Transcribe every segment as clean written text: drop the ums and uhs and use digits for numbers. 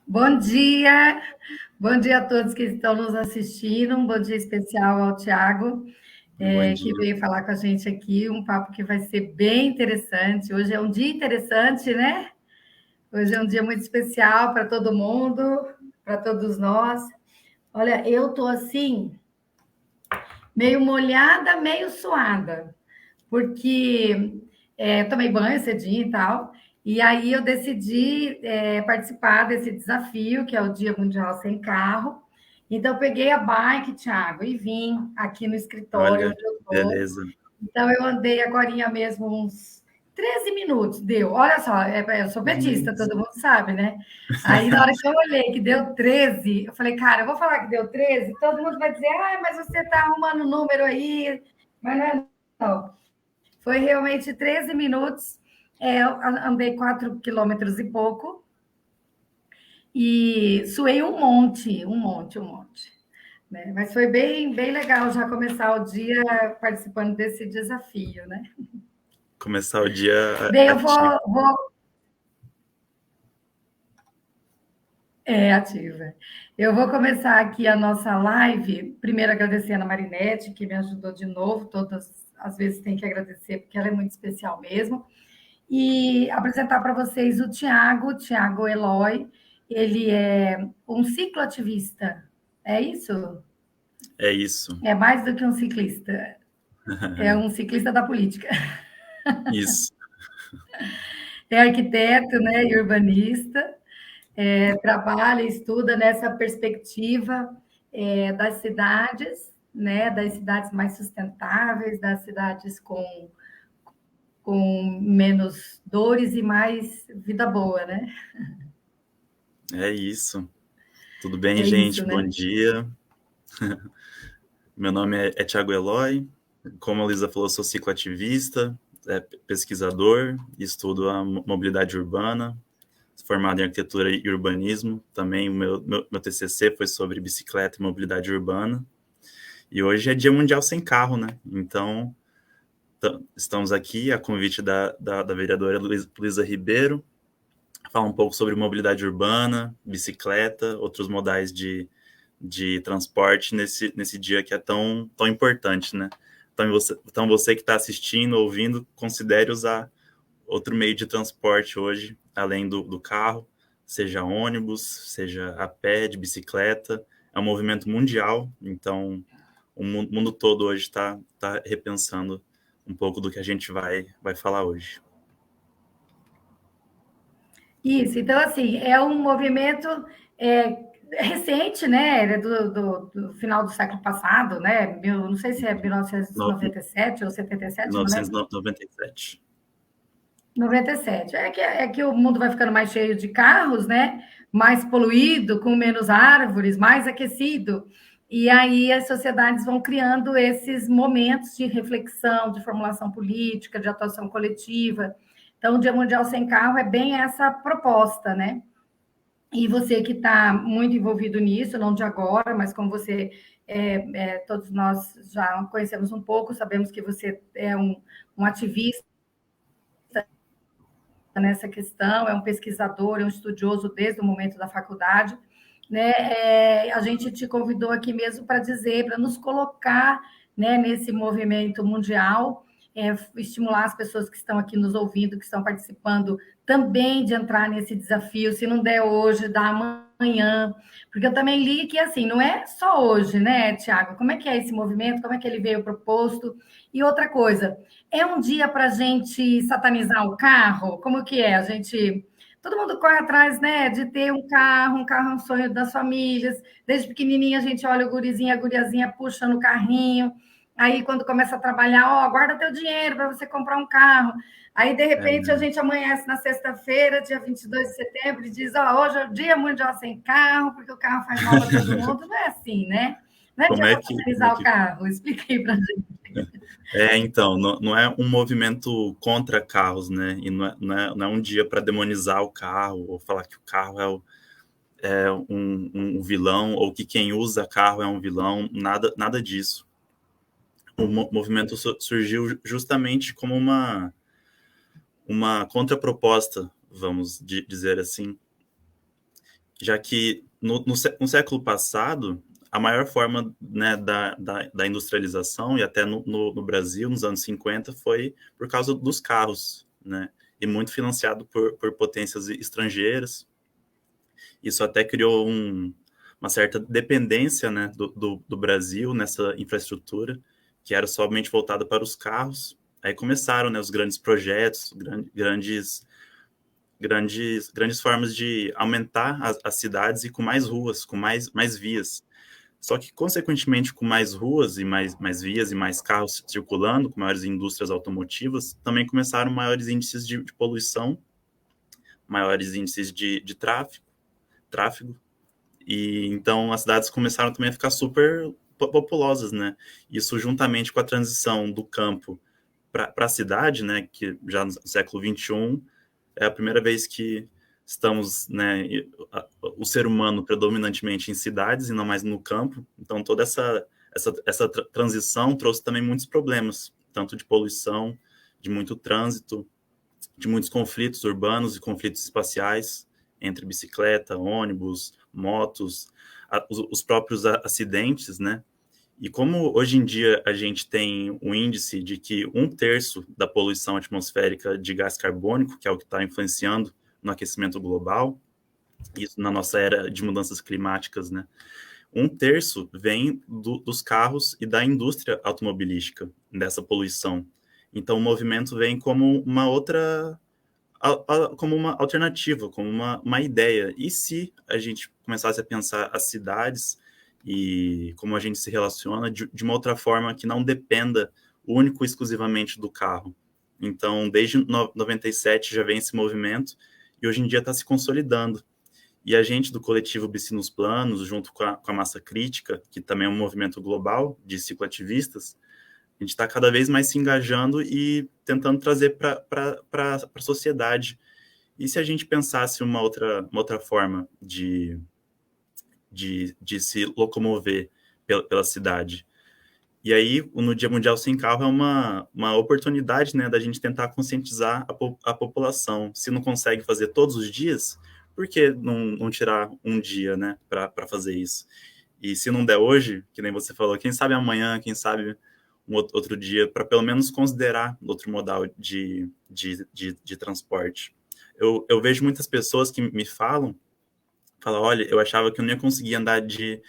Bom dia, bom dia a todos que estão nos assistindo. Um bom dia especial ao Tiago, Bom que dia. veio falar com a gente aqui. Um papo que vai ser bem interessante. Hoje é um dia interessante, né? Hoje é um dia muito especial para todo mundo, para todos nós. Olha, eu tô assim, meio molhada, meio suada, porque tomei banho cedinho e tal, e aí eu decidi participar desse desafio, que é o Dia Mundial Sem Carro. Então, eu peguei a bike, Thiago, e vim aqui no escritório Olha, onde eu estou. beleza. Então, eu andei agorinha mesmo uns 13 minutos, deu. Olha só, eu sou petista, Gente. todo mundo sabe, né? Aí, na hora que eu olhei que deu 13, eu falei, cara, eu vou falar que deu 13, todo mundo vai dizer, ah, mas você está arrumando número aí, mas não é não. Foi realmente 13 minutos. Eu andei 4 quilômetros e pouco e suei um monte, um monte, um monte. Né? Mas foi bem, bem legal já começar o dia participando desse desafio, né? Começar o dia Bem, eu ativo. vou ativa. Eu vou começar aqui a nossa live. Primeiro, agradecendo a Marinette, que me ajudou de novo. Todas as vezes tem que agradecer, porque ela é muito especial mesmo. E apresentar para vocês o Tiago Eloy. Ele é um cicloativista. É isso? É isso. É mais do que um ciclista. É um ciclista da política. Isso. É arquiteto, né, e urbanista. Trabalha e estuda nessa perspectiva das cidades, né, das cidades mais sustentáveis, das cidades com menos dores e mais vida boa, né? É isso. Tudo bem, É isso, gente? Bom né? dia. Meu nome é Thiago Eloy. Como a Lisa falou, eu sou cicloativista, pesquisador, estudo a mobilidade urbana, formado em arquitetura e urbanismo. Também o meu TCC foi sobre bicicleta e mobilidade urbana. E hoje é Dia Mundial Sem Carro, né? Então, estamos aqui a convite da vereadora Luísa Ribeiro, falar um pouco sobre mobilidade urbana, bicicleta, outros modais de transporte nesse dia que é tão importante, né? Então você que está assistindo, ouvindo, considere usar outro meio de transporte hoje, além do carro, seja ônibus, seja a pé, de bicicleta. É um movimento mundial, então o mundo todo hoje está repensando um pouco do que a gente vai falar hoje. Isso, então, assim, é um movimento recente, né? Ele é do final do século passado, né? Não sei se é No, 1997 ou 77, não lembro. 1997. 97. É que o mundo vai ficando mais cheio de carros, né? Mais poluído, com menos árvores, mais aquecido. E aí as sociedades vão criando esses momentos de reflexão, de formulação política, de atuação coletiva. Então, o Dia Mundial Sem Carro é bem essa proposta, né? E você que está muito envolvido nisso, não de agora, mas como você, todos nós já conhecemos um pouco, sabemos que você é um ativista nessa questão, é um pesquisador, é um estudioso desde o momento da faculdade, né? A gente te convidou aqui mesmo para dizer, para nos colocar, né, nesse movimento mundial, estimular as pessoas que estão aqui nos ouvindo, que estão participando, também de entrar nesse desafio, se não der hoje, dá amanhã, porque eu também li que, assim, não é só hoje, né, Tiago? Como é que é esse movimento, como é que ele veio proposto? E outra coisa, é um dia para a gente satanizar o carro? Como que é? A gente. Todo mundo corre atrás, né, de ter um carro é um sonho das famílias. Desde pequenininha a gente olha o gurizinho, a guriazinha puxa no carrinho. Aí, quando começa a trabalhar, ó, guarda teu dinheiro para você comprar um carro. Aí, de repente, a É, gente amanhece na sexta-feira, dia 22 de setembro, e diz: ó, hoje é o Dia Mundial Sem Carro, porque o carro faz mal para todo mundo. Não é assim, né? Não é dia para como é satanizar o que carro. Expliquei para a gente. então, não é um movimento contra carros, né? E não é um dia para demonizar o carro ou falar que o carro é um vilão ou que quem usa carro é um vilão, nada disso. O movimento surgiu justamente como uma contraproposta, vamos dizer assim, já que no século passado, a maior forma, né, da industrialização, e até no Brasil, nos anos 50, foi por causa dos carros, né, e muito financiado por potências estrangeiras. Isso até criou uma certa dependência, né, do Brasil nessa infraestrutura, que era somente voltada para os carros. Aí começaram, né, os grandes projetos, grandes formas de aumentar as cidades e com mais ruas, com mais vias. Só que, consequentemente, com mais ruas e mais vias e mais carros circulando, com maiores indústrias automotivas, também começaram maiores índices de poluição, maiores índices de tráfego. E então as cidades começaram também a ficar super populosas, né? Isso juntamente com a transição do campo para a cidade, né? Que já no século XXI é a primeira vez que estamos, né? O ser humano predominantemente em cidades e não mais no campo. Então toda essa transição trouxe também muitos problemas, tanto de poluição, de muito trânsito, de muitos conflitos urbanos e conflitos espaciais entre bicicleta, ônibus, motos, os próprios acidentes, né? E como hoje em dia a gente tem um índice de que 1/3 da poluição atmosférica de gás carbônico, que é o que está influenciando no aquecimento global, isso na nossa era de mudanças climáticas, né? 1/3 vem dos carros e da indústria automobilística, dessa poluição. Então o movimento vem como uma outra como uma alternativa, como uma ideia. E se a gente começasse a pensar as cidades e como a gente se relaciona de uma outra forma que não dependa único e exclusivamente do carro? Então, desde 97 já vem esse movimento e hoje em dia está se consolidando. E a gente do coletivo Bici nos Planos, junto com a Massa Crítica, que também é um movimento global de cicloativistas, a gente está cada vez mais se engajando e tentando trazer para a sociedade. E se a gente pensasse uma outra forma de se locomover pela cidade? E aí, no Dia Mundial Sem Carro é uma oportunidade, né, da gente tentar conscientizar a população. Se não consegue fazer todos os dias, por que não tirar um dia, né, para fazer isso? E se não der hoje, que nem você falou, quem sabe amanhã, quem sabe um outro dia, para pelo menos considerar outro modal de transporte. Eu vejo muitas pessoas que me falam, olha, eu achava que eu não ia conseguir andar de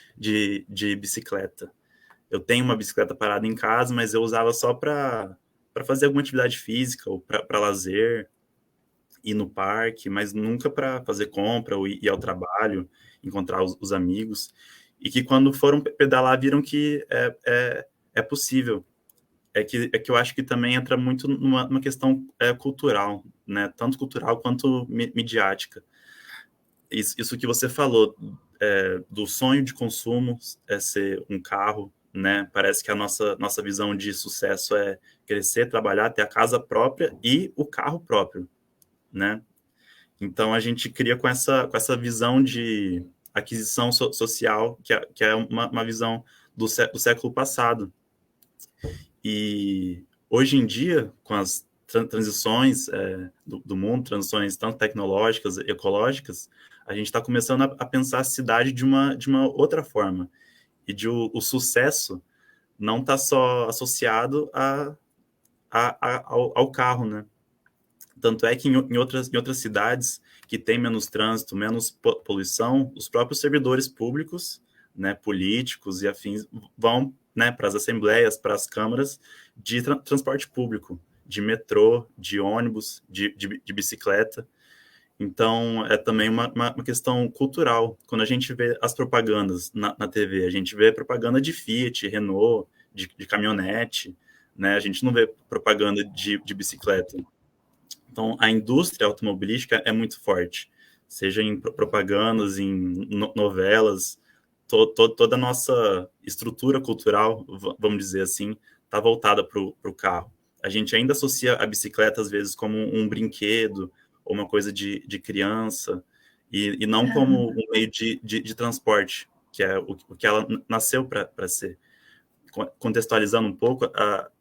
bicicleta. Eu tenho uma bicicleta parada em casa, mas eu usava só para fazer alguma atividade física ou para lazer, ir no parque, mas nunca para fazer compra ou ir ao trabalho, encontrar os amigos. E que quando foram pedalar viram que é possível. É que eu acho que também entra muito numa questão cultural, né? Tanto cultural quanto midiática. Isso que você falou, do sonho de consumo ser um carro, né? Parece que a nossa visão de sucesso é crescer, trabalhar, ter a casa própria e o carro próprio, né? Então a gente cria com essa visão de aquisição social, que é uma visão do século passado. E hoje em dia, com as transições do mundo, transições tanto tecnológicas, ecológicas, a gente está começando a pensar a cidade de uma outra forma. E o sucesso não está só associado ao carro, né? Tanto é que em outras cidades que tem menos trânsito, menos poluição, os próprios servidores públicos, né, políticos e afins, vão, né, para as assembleias, para as câmaras de transporte público, de metrô, de ônibus, de bicicleta. Então, é também uma questão cultural. Quando a gente vê as propagandas na TV, a gente vê propaganda de Fiat, Renault, de caminhonete, né? A gente não vê propaganda de bicicleta. Então, a indústria automobilística é muito forte, seja em propagandas, em novelas, toda a nossa estrutura cultural, vamos dizer assim, está voltada para o carro. A gente ainda associa a bicicleta, às vezes, como um brinquedo, ou uma coisa de criança, e não como um meio de transporte, que é o que ela nasceu para ser. Contextualizando um pouco,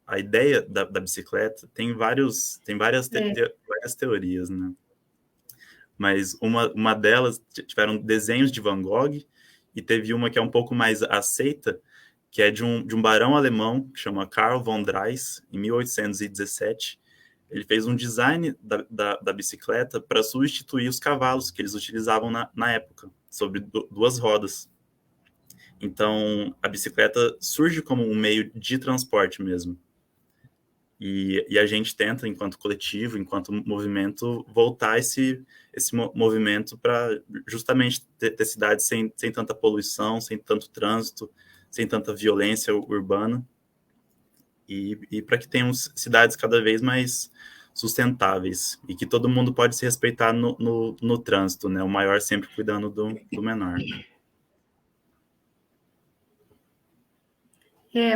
a ideia da bicicleta tem várias teorias, né? mas uma delas tiveram desenhos de Van Gogh, e teve uma que é um pouco mais aceita, que é de um barão alemão, que chama Karl von Drais, em 1817. Ele fez um design da bicicleta para substituir os cavalos que eles utilizavam na época, sobre duas rodas. Então, a bicicleta surge como um meio de transporte mesmo. E a gente tenta, enquanto coletivo, enquanto movimento, voltar esse movimento para justamente ter cidades sem tanta poluição, sem tanto trânsito, sem tanta violência urbana, e para que tenham cidades cada vez mais sustentáveis, e que todo mundo pode se respeitar no trânsito, né? O maior sempre cuidando do menor.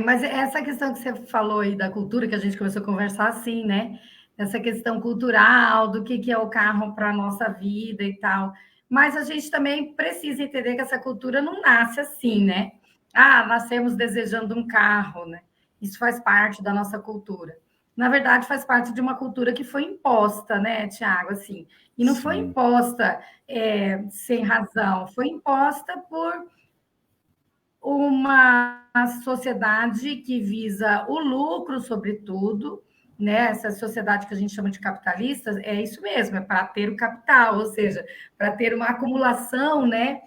Mas essa questão que você falou aí da cultura, que a gente começou a conversar assim, né? Essa questão cultural, do que é o carro para a nossa vida e tal. Mas a gente também precisa entender que essa cultura não nasce assim, né? Ah, nascemos desejando um carro, né? Isso faz parte da nossa cultura. Na verdade, faz parte de uma cultura que foi imposta, né, Tiago? Assim, e não foi Sim. imposta sem razão, foi imposta por uma sociedade que visa o lucro, sobretudo, né? Essa sociedade que a gente chama de capitalista, é isso mesmo, é para ter o capital, ou seja, para ter uma acumulação, né?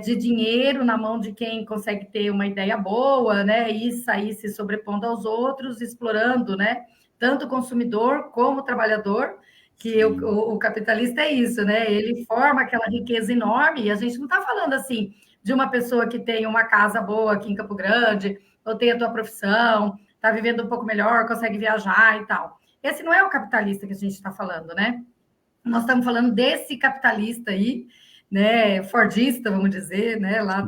De dinheiro na mão de quem consegue ter uma ideia boa, né? E sair se sobrepondo aos outros, explorando, né? Tanto o consumidor como o trabalhador, que o capitalista é isso, né? Ele forma aquela riqueza enorme, e a gente não está falando assim de uma pessoa que tem uma casa boa aqui em Campo Grande, ou tem a tua profissão, está vivendo um pouco melhor, consegue viajar e tal. Esse não é o capitalista que a gente está falando, né? Nós estamos falando desse capitalista aí, né, fordista, vamos dizer, né, lá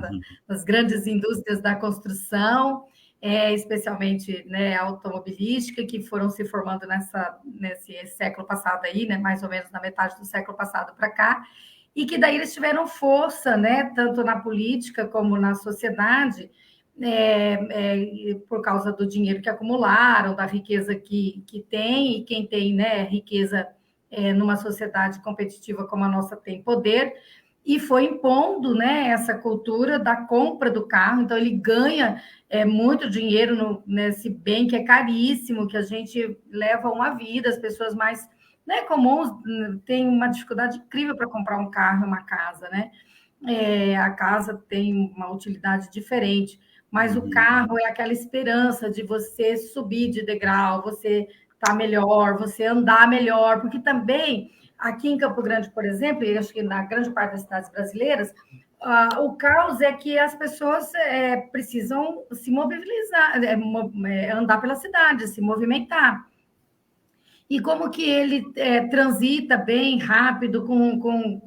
das grandes indústrias da construção, especialmente, né, automobilística, que foram se formando nesse século passado aí, né, mais ou menos na metade do século passado para cá, e que daí eles tiveram força, né, tanto na política como na sociedade, por causa do dinheiro que acumularam, da riqueza que tem, e quem tem, né, riqueza numa sociedade competitiva como a nossa tem poder, e foi impondo, né, essa cultura da compra do carro. Então ele ganha muito dinheiro nesse bem que é caríssimo, que a gente leva uma vida, as pessoas mais, né, comuns têm uma dificuldade incrível para comprar um carro e uma casa, né? A casa tem uma utilidade diferente, mas o carro é aquela esperança de você subir de degrau, você estar melhor, você andar melhor, porque também aqui em Campo Grande, por exemplo, e acho que na grande parte das cidades brasileiras, o caos é que as pessoas precisam se mobilizar, andar pela cidade, se movimentar. E como que ele transita bem, rápido, com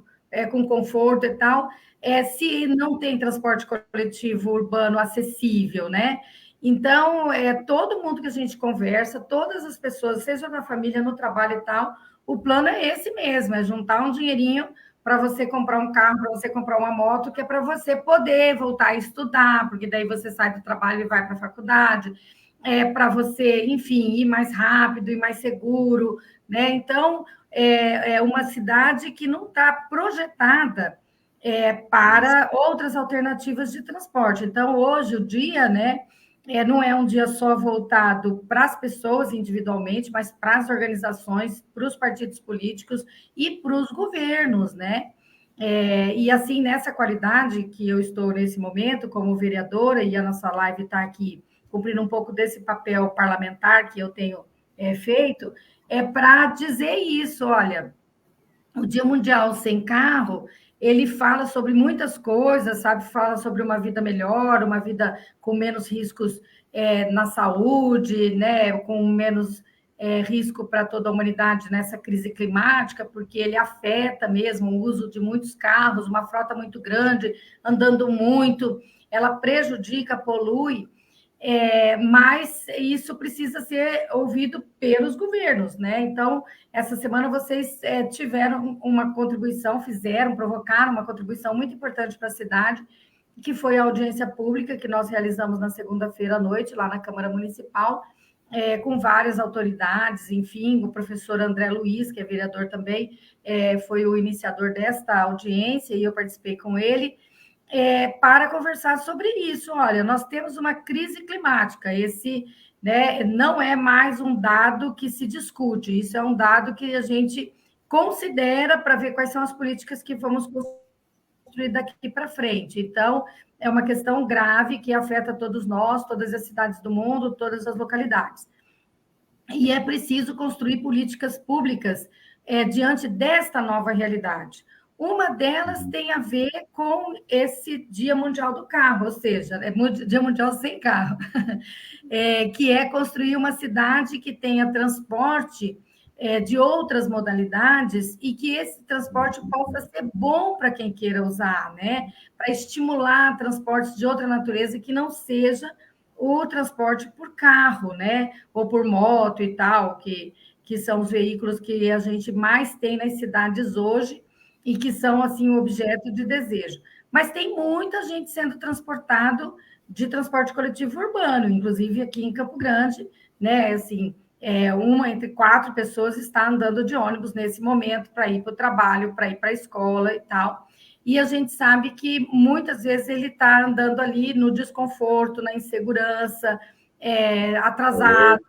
conforto e tal, se não tem transporte coletivo urbano acessível, né? Então, todo mundo que a gente conversa, todas as pessoas, seja na família, no trabalho e tal, o plano é esse mesmo, é juntar um dinheirinho para você comprar um carro, para você comprar uma moto, que é para você poder voltar a estudar, porque daí você sai do trabalho e vai para a faculdade, para você, enfim, ir mais rápido e mais seguro, né? Então, é uma cidade que não está projetada para outras alternativas de transporte. Então, hoje, o dia, né, não é um dia só voltado para as pessoas individualmente, mas para as organizações, para os partidos políticos e para os governos, né? E assim, nessa qualidade que eu estou nesse momento, como vereadora, e a nossa live está aqui cumprindo um pouco desse papel parlamentar que eu tenho feito, para dizer isso, olha, o Dia Mundial Sem Carro, ele fala sobre muitas coisas, sabe? Fala sobre uma vida melhor, uma vida com menos riscos na saúde, né? Com menos risco para toda a humanidade nessa crise climática, porque ele afeta mesmo o uso de muitos carros, uma frota muito grande, andando muito, ela prejudica, polui, mas isso precisa ser ouvido pelos governos, né? Então, essa semana vocês tiveram uma contribuição, provocaram uma contribuição muito importante para a cidade, que foi a audiência pública que nós realizamos na segunda-feira à noite, lá na Câmara Municipal, com várias autoridades, enfim, o professor André Luiz, que é vereador também, foi o iniciador desta audiência, e eu participei com ele, para conversar sobre isso. Olha, nós temos uma crise climática, esse, né, não é mais um dado que se discute, isso é um dado que a gente considera para ver quais são as políticas que vamos construir daqui para frente. Então, é uma questão grave que afeta todos nós, todas as cidades do mundo, todas as localidades. E é preciso construir políticas públicas diante desta nova realidade. Uma delas tem a ver com esse Dia Mundial do Carro, ou seja, Dia Mundial sem carro, que é construir uma cidade que tenha transporte de outras modalidades e que esse transporte possa ser bom para quem queira usar, né? Para estimular transportes de outra natureza que não seja o transporte por carro, né? Ou por moto e tal, que são os veículos que a gente mais tem nas cidades hoje e que são, assim, objeto de desejo. Mas tem muita gente sendo transportado de transporte coletivo urbano, inclusive aqui em Campo Grande, né? Assim, uma entre 4 pessoas está andando de ônibus nesse momento para ir para o trabalho, para ir para a escola e tal. E a gente sabe que muitas vezes ele está andando ali no desconforto, na insegurança, atrasado,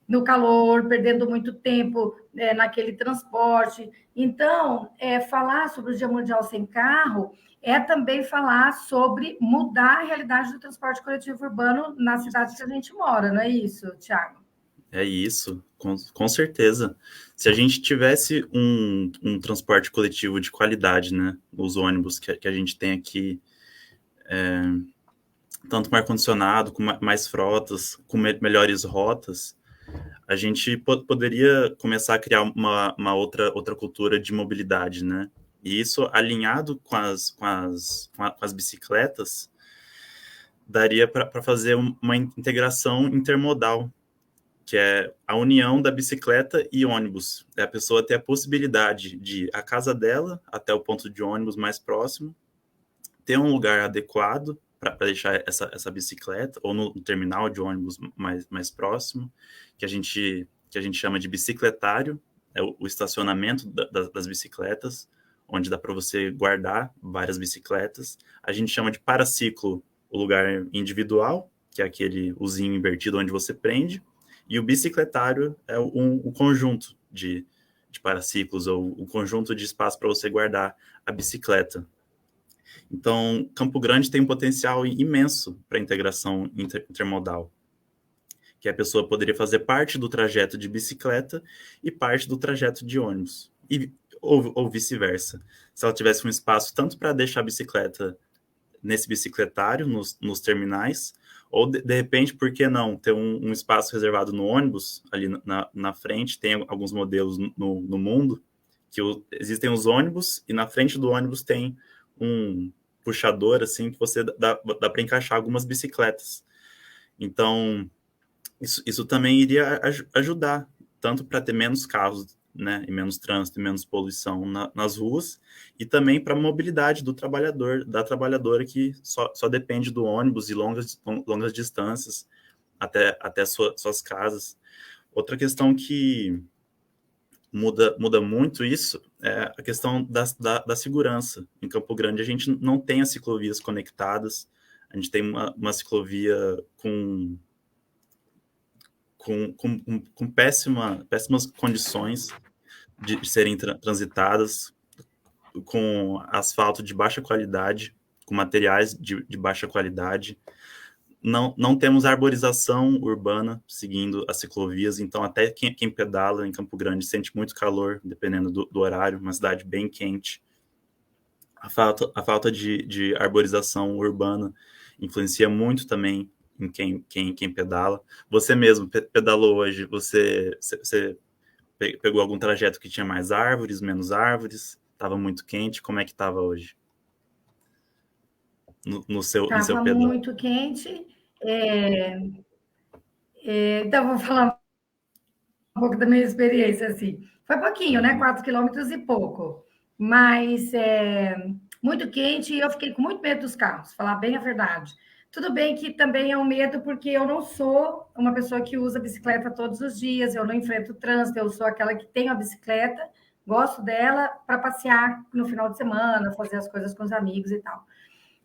no calor, perdendo muito tempo naquele transporte. Então, falar sobre o Dia Mundial Sem Carro é também falar sobre mudar a realidade do transporte coletivo urbano na cidade que a gente mora, não é isso, Tiago? É isso, com certeza. Se a gente tivesse um transporte coletivo de qualidade, né? Os ônibus que a gente tem aqui, tanto com ar-condicionado, com mais frotas, com melhores rotas, a gente poderia começar a criar uma outra cultura de mobilidade, né? E isso, alinhado com as bicicletas, daria para fazer uma integração intermodal, que é a união da bicicleta e ônibus. É a pessoa ter a possibilidade de ir à casa dela até o ponto de ônibus mais próximo, ter um lugar adequado para deixar essa bicicleta, ou no terminal de ônibus mais próximo, que a gente chama de bicicletário, é o estacionamento das bicicletas, onde dá para você guardar várias bicicletas. A gente chama de paraciclo o lugar individual, que é aquele usinho invertido onde você prende, e o bicicletário é um conjunto de paraciclos, ou o conjunto de espaço para você guardar a bicicleta. Então, Campo Grande tem um potencial imenso para integração intermodal, que a pessoa poderia fazer parte do trajeto de bicicleta e parte do trajeto de ônibus, ou vice-versa. Se ela tivesse um espaço tanto para deixar a bicicleta nesse bicicletário, nos terminais, ou de repente, por que não ter um espaço reservado no ônibus, ali na frente, tem alguns modelos no mundo, que existem os ônibus, e na frente do ônibus tem um puxador, assim, que você dá para encaixar algumas bicicletas. Então, isso também iria ajudar, tanto para ter menos carros, né, e menos trânsito, e menos poluição nas ruas, e também para a mobilidade do trabalhador, da trabalhadora que só depende do ônibus e longas distâncias até suas casas. Outra questão que muda muito isso é a questão da segurança. Em Campo Grande, a gente não tem as ciclovias conectadas, a gente tem uma ciclovia com péssimas condições de serem transitadas, com asfalto de baixa qualidade, com materiais de baixa qualidade. Não temos arborização urbana seguindo as ciclovias, então até quem pedala em Campo Grande sente muito calor, dependendo do horário, uma cidade bem quente. A falta de arborização urbana influencia muito também em quem pedala. Você mesmo pedalou hoje, você pegou algum trajeto que tinha mais árvores, menos árvores? Estava muito quente? Como é que estava hoje? No seu pedal? Muito quente. Então, vou falar um pouco da minha experiência, assim. Foi pouquinho, né? 4 quilômetros e pouco. Mas muito quente e eu fiquei com muito medo dos carros, falar bem a verdade. Tudo bem que também é um medo, porque eu não sou uma pessoa que usa bicicleta todos os dias, eu não enfrento o trânsito, eu sou aquela que tem a bicicleta, gosto dela para passear no final de semana, fazer as coisas com os amigos e tal.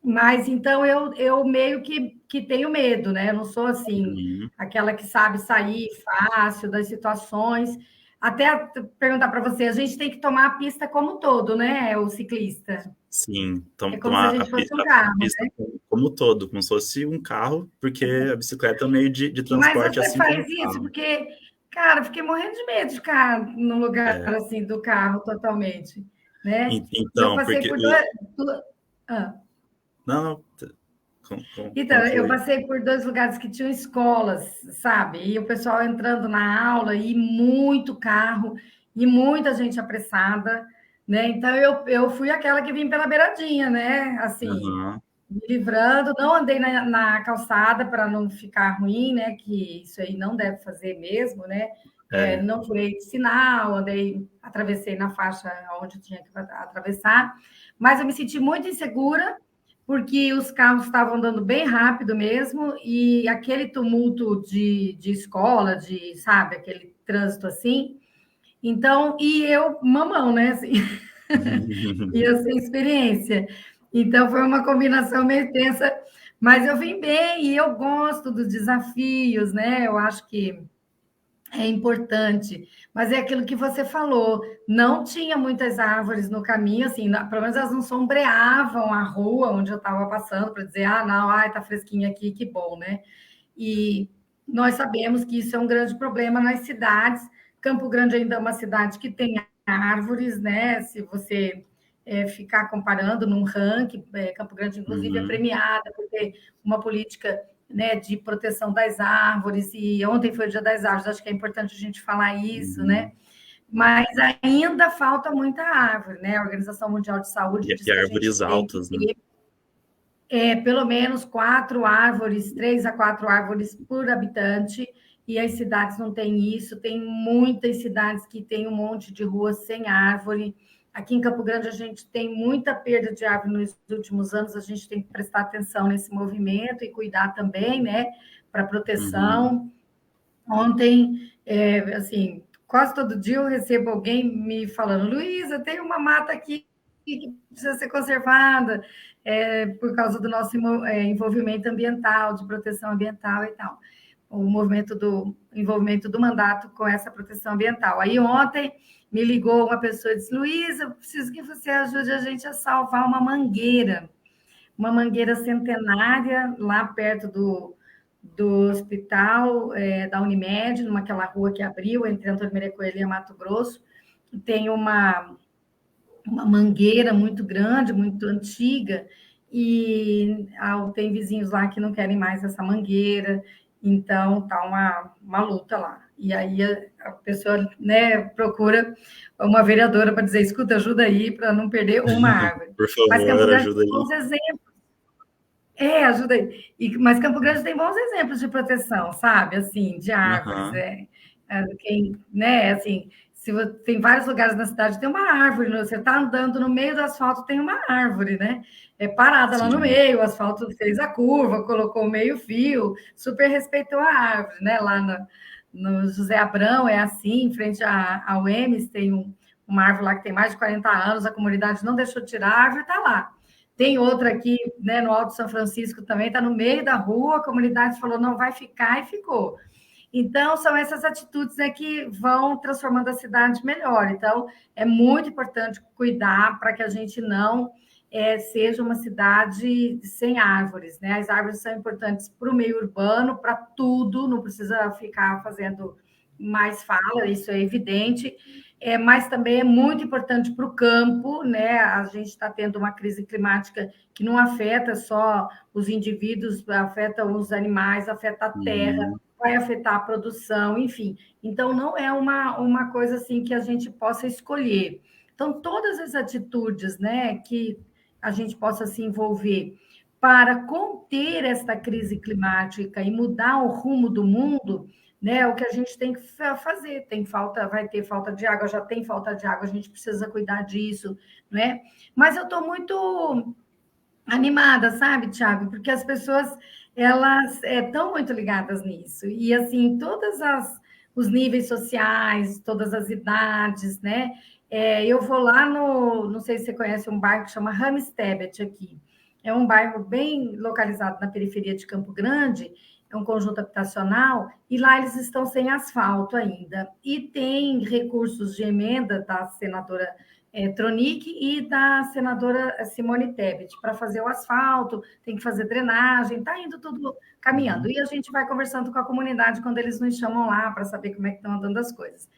Mas então eu meio que tenho medo, né? Eu não sou assim, Uhum. aquela que sabe sair fácil das situações. Até perguntar para você, a gente tem que tomar a pista como um todo, né? O ciclista. Sim, É como se a tomar gente fosse um a carro, pista né? como todo, como se fosse um carro, porque a bicicleta é um meio de Mas transporte, você assim como faz o isso carro. porque, cara, fiquei morrendo de medo de ficar no lugar É. assim do carro totalmente, né? E eu Então, passei porque por o... duas. Ah. Não, não, Então, eu conclui. passei por 2 lugares que tinham escolas, sabe? E o pessoal entrando na aula e muito carro e muita gente apressada, né? Então, eu fui aquela que vim pela beiradinha, né? Assim, Aham. me livrando, não andei na calçada para não ficar ruim, né? Que isso aí não deve fazer mesmo, né? É. Não furei de sinal, atravessei na faixa onde tinha que atravessar, mas eu me senti muito insegura porque os carros estavam andando bem rápido mesmo, e aquele tumulto de escola, sabe, aquele trânsito assim. Então, e eu, mamão, né? Assim, e eu sem experiência. Então, foi uma combinação meio tensa, mas eu vim bem e eu gosto dos desafios, né? Eu acho que é importante, mas é aquilo que você falou, não tinha muitas árvores no caminho, assim, pelo menos elas não sombreavam a rua onde eu estava passando para dizer, ah, não, ai, tá fresquinho aqui, que bom, né? E nós sabemos que isso é um grande problema nas cidades. Campo Grande ainda é uma cidade que tem árvores, né? Se você ficar comparando num ranking, Campo Grande, inclusive, é Uhum. premiada por ter uma política, né, de proteção das árvores, e ontem foi o Dia das Árvores, acho que é importante a gente falar isso, né? Uhum. Mas ainda falta muita árvore, né? A Organização Mundial de Saúde diz E que a gente árvores tem que altas, né? ter pelo menos 4 árvores, 3 a 4 árvores por habitante, e as cidades não têm isso, tem muitas cidades que têm um monte de ruas sem árvore. Aqui em Campo Grande a gente tem muita perda de árvore nos últimos anos, a gente tem que prestar atenção nesse movimento e cuidar também, né, para Uhum. proteção. Ontem, assim, quase todo dia eu recebo alguém me falando, Luísa, tem uma mata aqui que precisa ser conservada, por causa do nosso envolvimento ambiental, de proteção ambiental e tal. O movimento do envolvimento do mandato com essa proteção ambiental. Aí ontem me ligou uma pessoa e disse, Luísa, eu preciso que você ajude a gente a salvar uma mangueira centenária lá perto do hospital da Unimed, naquela rua que abriu entre Antônio Maria Coelho e Mato Grosso. Tem uma mangueira muito grande, muito antiga, e tem vizinhos lá que não querem mais essa mangueira, então tá uma luta lá. E aí a pessoa, né, procura uma vereadora para dizer, escuta, ajuda aí para não perder uma árvore. Por Mas Campo favor, Grande ajuda tem aí. bons exemplos. Ajuda aí. Mas Campo Grande tem bons exemplos de proteção, sabe? Assim, de árvores. Aham. Quem, né? Assim, tem vários lugares na cidade tem uma árvore. Você está andando no meio do asfalto, tem uma árvore, né? É parada lá no Sim. meio, o asfalto fez a curva, colocou o meio fio, super respeitou a árvore, né? Lá no José Abrão é assim, em frente ao Emes, tem uma árvore lá que tem mais de 40 anos, a comunidade não deixou tirar, a árvore está lá. Tem outra aqui, né, no Alto São Francisco também, está no meio da rua, a comunidade falou, não vai ficar, e ficou. Então, são essas atitudes, né, que vão transformando a cidade melhor. Então, é muito importante cuidar para que a gente não seja uma cidade sem árvores, né? As árvores são importantes para o meio urbano, para tudo, não precisa ficar fazendo mais fala, isso é evidente, mas também é muito importante para o campo, né? A gente está tendo uma crise climática que não afeta só os indivíduos, afeta os animais, afeta a terra, Uhum. vai afetar a produção, enfim. Então, não é uma coisa assim que a gente possa escolher. Então, todas as atitudes, né, que a gente possa se envolver para conter esta crise climática e mudar o rumo do mundo, né? O que a gente tem que fazer. Vai ter falta de água, já tem falta de água, a gente precisa cuidar disso, né? Mas eu estou muito animada, sabe, Tiago? Porque as pessoas elas estão muito ligadas nisso. E, assim, os níveis sociais, todas as idades, né? Eu vou lá não sei se você conhece um bairro que chama Ramstebet aqui. É um bairro bem localizado na periferia de Campo Grande, é um conjunto habitacional, e lá eles estão sem asfalto ainda. E tem recursos de emenda da senadora Tronic e da senadora Simone Tebet para fazer o asfalto, tem que fazer drenagem, está indo tudo caminhando. Uhum. E a gente vai conversando com a comunidade quando eles nos chamam lá para saber como é que estão andando as coisas.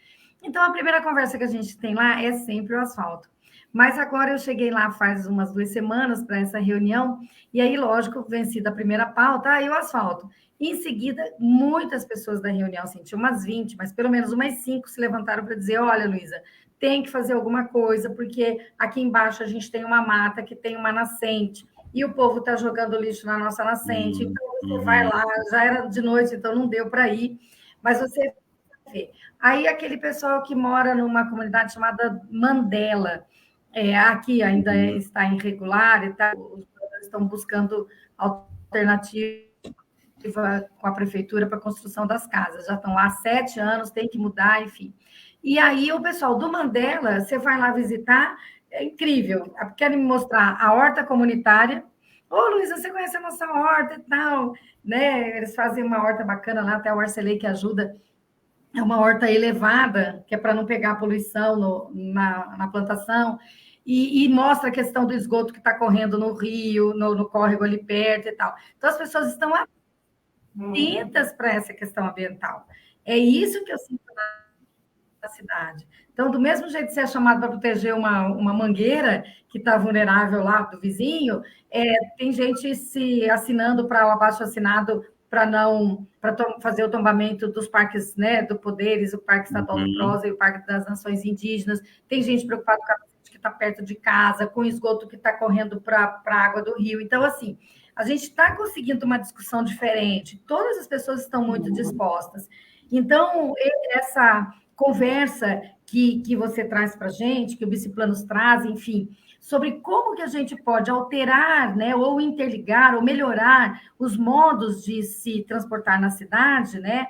Então, a primeira conversa que a gente tem lá é sempre o asfalto. Mas agora eu cheguei lá faz umas 2 semanas para essa reunião, e aí, lógico, venci da primeira pauta, aí o asfalto. Em seguida, muitas pessoas da reunião, assim, tinha umas 20, mas pelo menos umas 5 se levantaram para dizer: olha, Luísa, tem que fazer alguma coisa, porque aqui embaixo a gente tem uma mata que tem uma nascente, e o povo está jogando lixo na nossa nascente, então você vai Uhum. lá, já era de noite, então não deu para ir, mas você vê. Aí aquele pessoal que mora numa comunidade chamada Mandela, aqui ainda Uhum. está irregular e tal, os moradores estão buscando alternativas com a prefeitura para a construção das casas. Já estão lá há 7 anos, tem que mudar, enfim. E aí o pessoal do Mandela, você vai lá visitar, é incrível. Querem me mostrar a horta comunitária. Ô, Luísa, você conhece a nossa horta e tal, né? Eles fazem uma horta bacana lá, até o Arcelei que ajuda. É uma horta elevada, que é para não pegar poluição na plantação, e mostra a questão do esgoto que está correndo no rio, no córrego ali perto e tal. Então, as pessoas estão atentas para essa questão ambiental. É isso que eu sinto na cidade. Então, do mesmo jeito que você é chamado para proteger uma mangueira que está vulnerável lá do vizinho, tem gente se assinando para o abaixo-assinado para não para fazer o tombamento dos parques, né, do Poderes, o Parque Estadual do Uhum. Prosa e o Parque das Nações Indígenas. Tem gente preocupada com a que está perto de casa, com o esgoto que está correndo para a água do rio. Então, assim, a gente está conseguindo uma discussão diferente. Todas as pessoas estão muito dispostas. Então, essa conversa que você traz para a gente, que o Biciplanos traz, enfim, sobre como que a gente pode alterar, né, ou interligar, ou melhorar os modos de se transportar na cidade, né,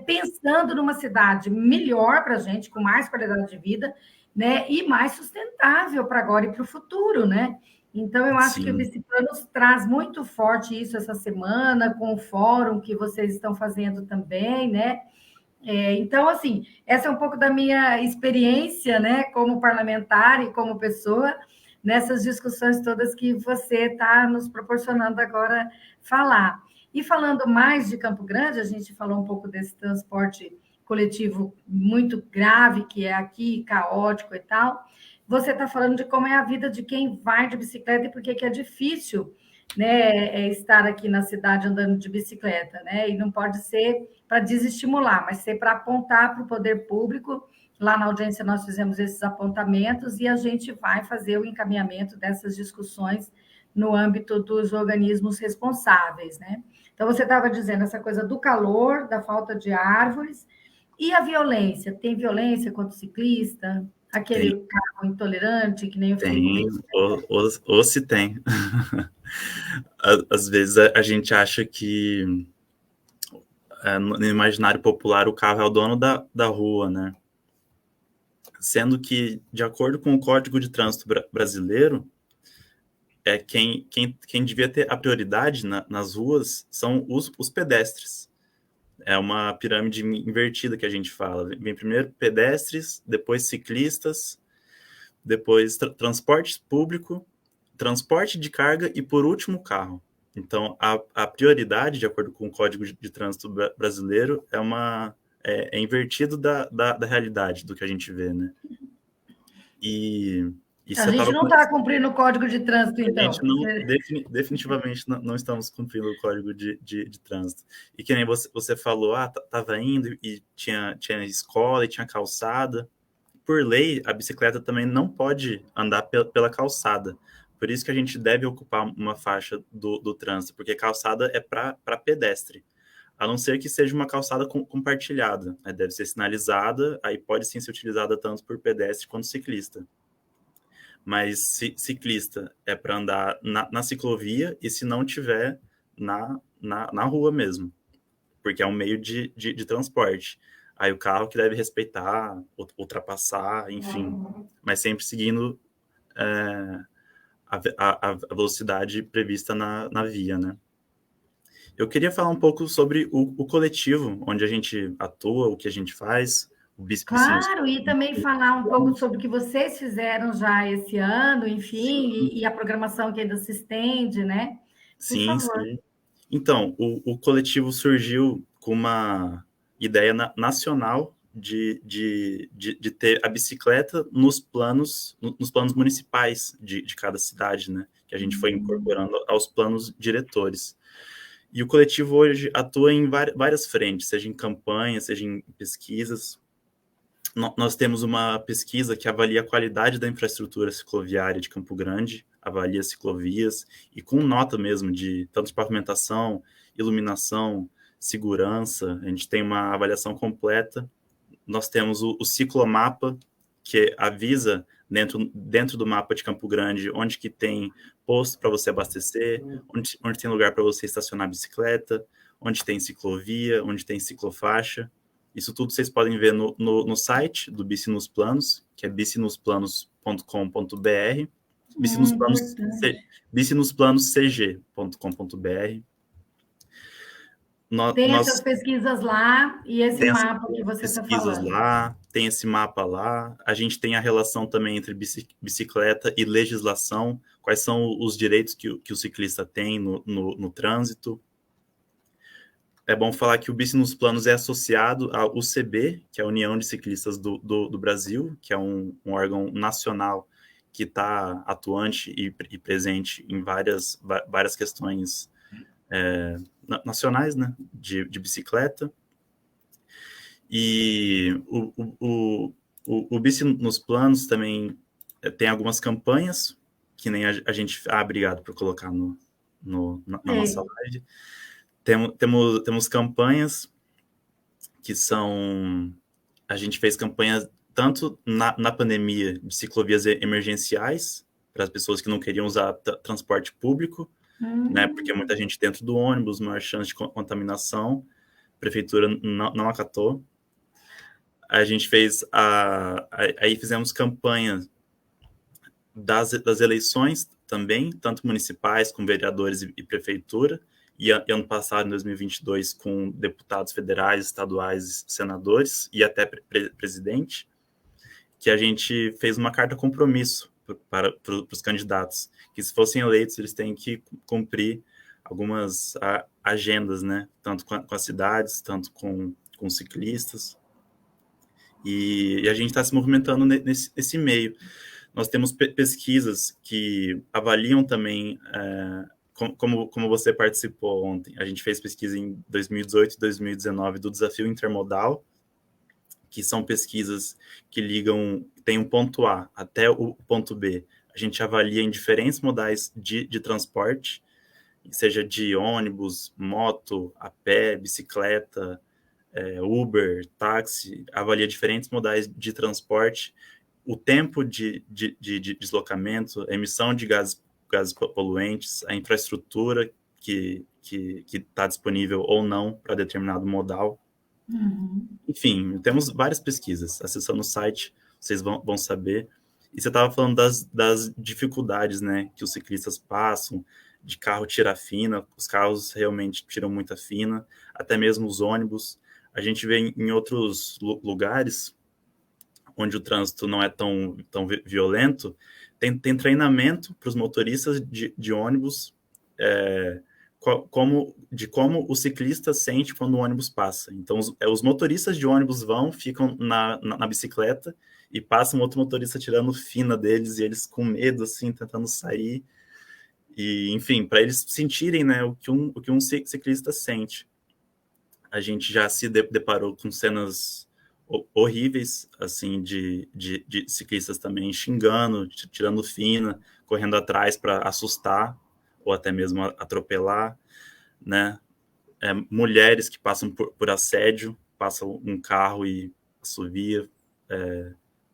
pensando numa cidade melhor para a gente, com mais qualidade de vida, né, e mais sustentável para agora e para o futuro, né? Então, eu acho que o Sim. Biciplanos traz muito forte isso essa semana, com o fórum que vocês estão fazendo também, né? Então, assim, essa é um pouco da minha experiência, né, como parlamentar e como pessoa, nessas discussões todas que você está nos proporcionando agora falar. E falando mais de Campo Grande, a gente falou um pouco desse transporte coletivo muito grave, que é aqui, caótico e tal. Você está falando de como é a vida de quem vai de bicicleta e por que é difícil, né, estar aqui na cidade andando de bicicleta, né? E não pode ser para desestimular, mas ser para apontar para o poder público. Lá na audiência nós fizemos esses apontamentos e a gente vai fazer o encaminhamento dessas discussões no âmbito dos organismos responsáveis, né? Então você estava dizendo essa coisa do calor, da falta de árvores e a violência. Tem violência contra o ciclista, Tem, aquele carro intolerante que nem o Felipe. tem, ou se tem. Às vezes a gente acha que no imaginário popular o carro é o dono da rua, né? Sendo que, de acordo com o Código de Trânsito brasileiro, quem devia ter a prioridade nas ruas são os pedestres. É uma pirâmide invertida que a gente fala. Vem primeiro pedestres, depois ciclistas, depois transporte público, transporte de carga e, por último, carro. Então, a prioridade, de acordo com o Código de Trânsito brasileiro, é invertido da realidade, do que a gente vê, né? E A você gente estava não está cumprindo o código de trânsito, a gente então. não, definitivamente não estamos cumprindo o código de trânsito. E que nem você falou, tava indo e tinha escola e tinha calçada. Por lei, a bicicleta também não pode andar pela calçada. Por isso que a gente deve ocupar uma faixa do trânsito, porque calçada é para pedestre. A não ser que seja uma calçada compartilhada, né? Deve ser sinalizada, aí pode sim ser utilizada tanto por pedestre quanto ciclista. Mas ciclista é para andar na ciclovia e se não tiver, na rua mesmo, porque é um meio de transporte. Aí o carro que deve respeitar, ultrapassar, enfim, mas sempre seguindo a velocidade prevista na via, né? Eu queria falar um pouco sobre o coletivo, onde a gente atua, o que a gente faz, o Bicinos. Claro, e também falar um pouco sobre o que vocês fizeram já esse ano, enfim, e a programação que ainda se estende, né? Por Sim, favor. sim. Então, o coletivo surgiu com uma ideia nacional de ter a bicicleta nos planos municipais de cada cidade, né? Que a gente foi incorporando aos planos diretores. E o coletivo hoje atua em várias frentes, seja em campanha, seja em pesquisas. Nós temos uma pesquisa que avalia a qualidade da infraestrutura cicloviária de Campo Grande, avalia ciclovias, e com nota mesmo de tanto de pavimentação, iluminação, segurança, a gente tem uma avaliação completa. Nós temos o ciclomapa, que avisa dentro do mapa de Campo Grande onde que tem posto para você abastecer, onde tem lugar para você estacionar a bicicleta, onde tem ciclovia, onde tem ciclofaixa. Isso tudo vocês podem ver no site do Bici nos Planos, que é bicinosplanos.com.br, Importante. bicinosplanoscg.com.br. Tem essas Nós pesquisas lá e esse tem essas mapa que você está pesquisas falando. lá, tem esse mapa lá. A gente tem a relação também entre bicicleta e legislação, quais são os direitos que o ciclista tem no trânsito. É bom falar que o Bici nos Planos é associado ao UCB, que é a União de Ciclistas do Brasil, que é um órgão nacional que está atuante e presente em várias questões nacionais, né, de bicicleta. E o Bici nos Planos também tem algumas campanhas, que nem a gente... Ah, obrigado por colocar na nossa live. Temos campanhas que são... A gente fez campanhas tanto na pandemia de ciclovias emergenciais, para as pessoas que não queriam usar transporte público, né, porque muita gente dentro do ônibus, maior chance de contaminação, a prefeitura não acatou. A gente fez aí fizemos campanha das eleições também, tanto municipais, com vereadores e prefeitura, e ano passado, em 2022, com deputados federais, estaduais, senadores e até presidente, que a gente fez uma carta compromisso para os candidatos, que se fossem eleitos, eles têm que cumprir algumas agendas, né? Tanto com as cidades, tanto com ciclistas. E a gente está se movimentando nesse meio. Nós temos pesquisas que avaliam também, como você participou ontem. A gente fez pesquisa em 2018 e 2019 do Desafio Intermodal, que são pesquisas que tem um ponto A até o ponto B. A gente avalia em diferentes modais de transporte, seja de ônibus, moto, a pé, bicicleta, Uber, táxi, avalia diferentes modais de transporte, o tempo de deslocamento, a emissão de gases poluentes, a infraestrutura que está disponível ou não para determinado modal. Enfim, temos várias pesquisas. Acessando o site, vocês vão saber. E você estava falando das dificuldades, né, que os ciclistas passam, de carro tirar fina, os carros realmente tiram muita fina, até mesmo os ônibus. A gente vê em outros lugares, onde o trânsito não é tão violento, tem treinamento para os motoristas de ônibus, como o ciclista sente quando o ônibus passa. Então, os motoristas de ônibus ficam na bicicleta e passam outro motorista tirando fina deles, e eles com medo, assim, tentando sair. E, enfim, para eles sentirem, né, o que um ciclista sente. A gente já se deparou com cenas horríveis, assim, de ciclistas também xingando, tirando fina, correndo atrás para assustar ou até mesmo atropelar, né? Mulheres que passam por assédio, passam um carro e assovia,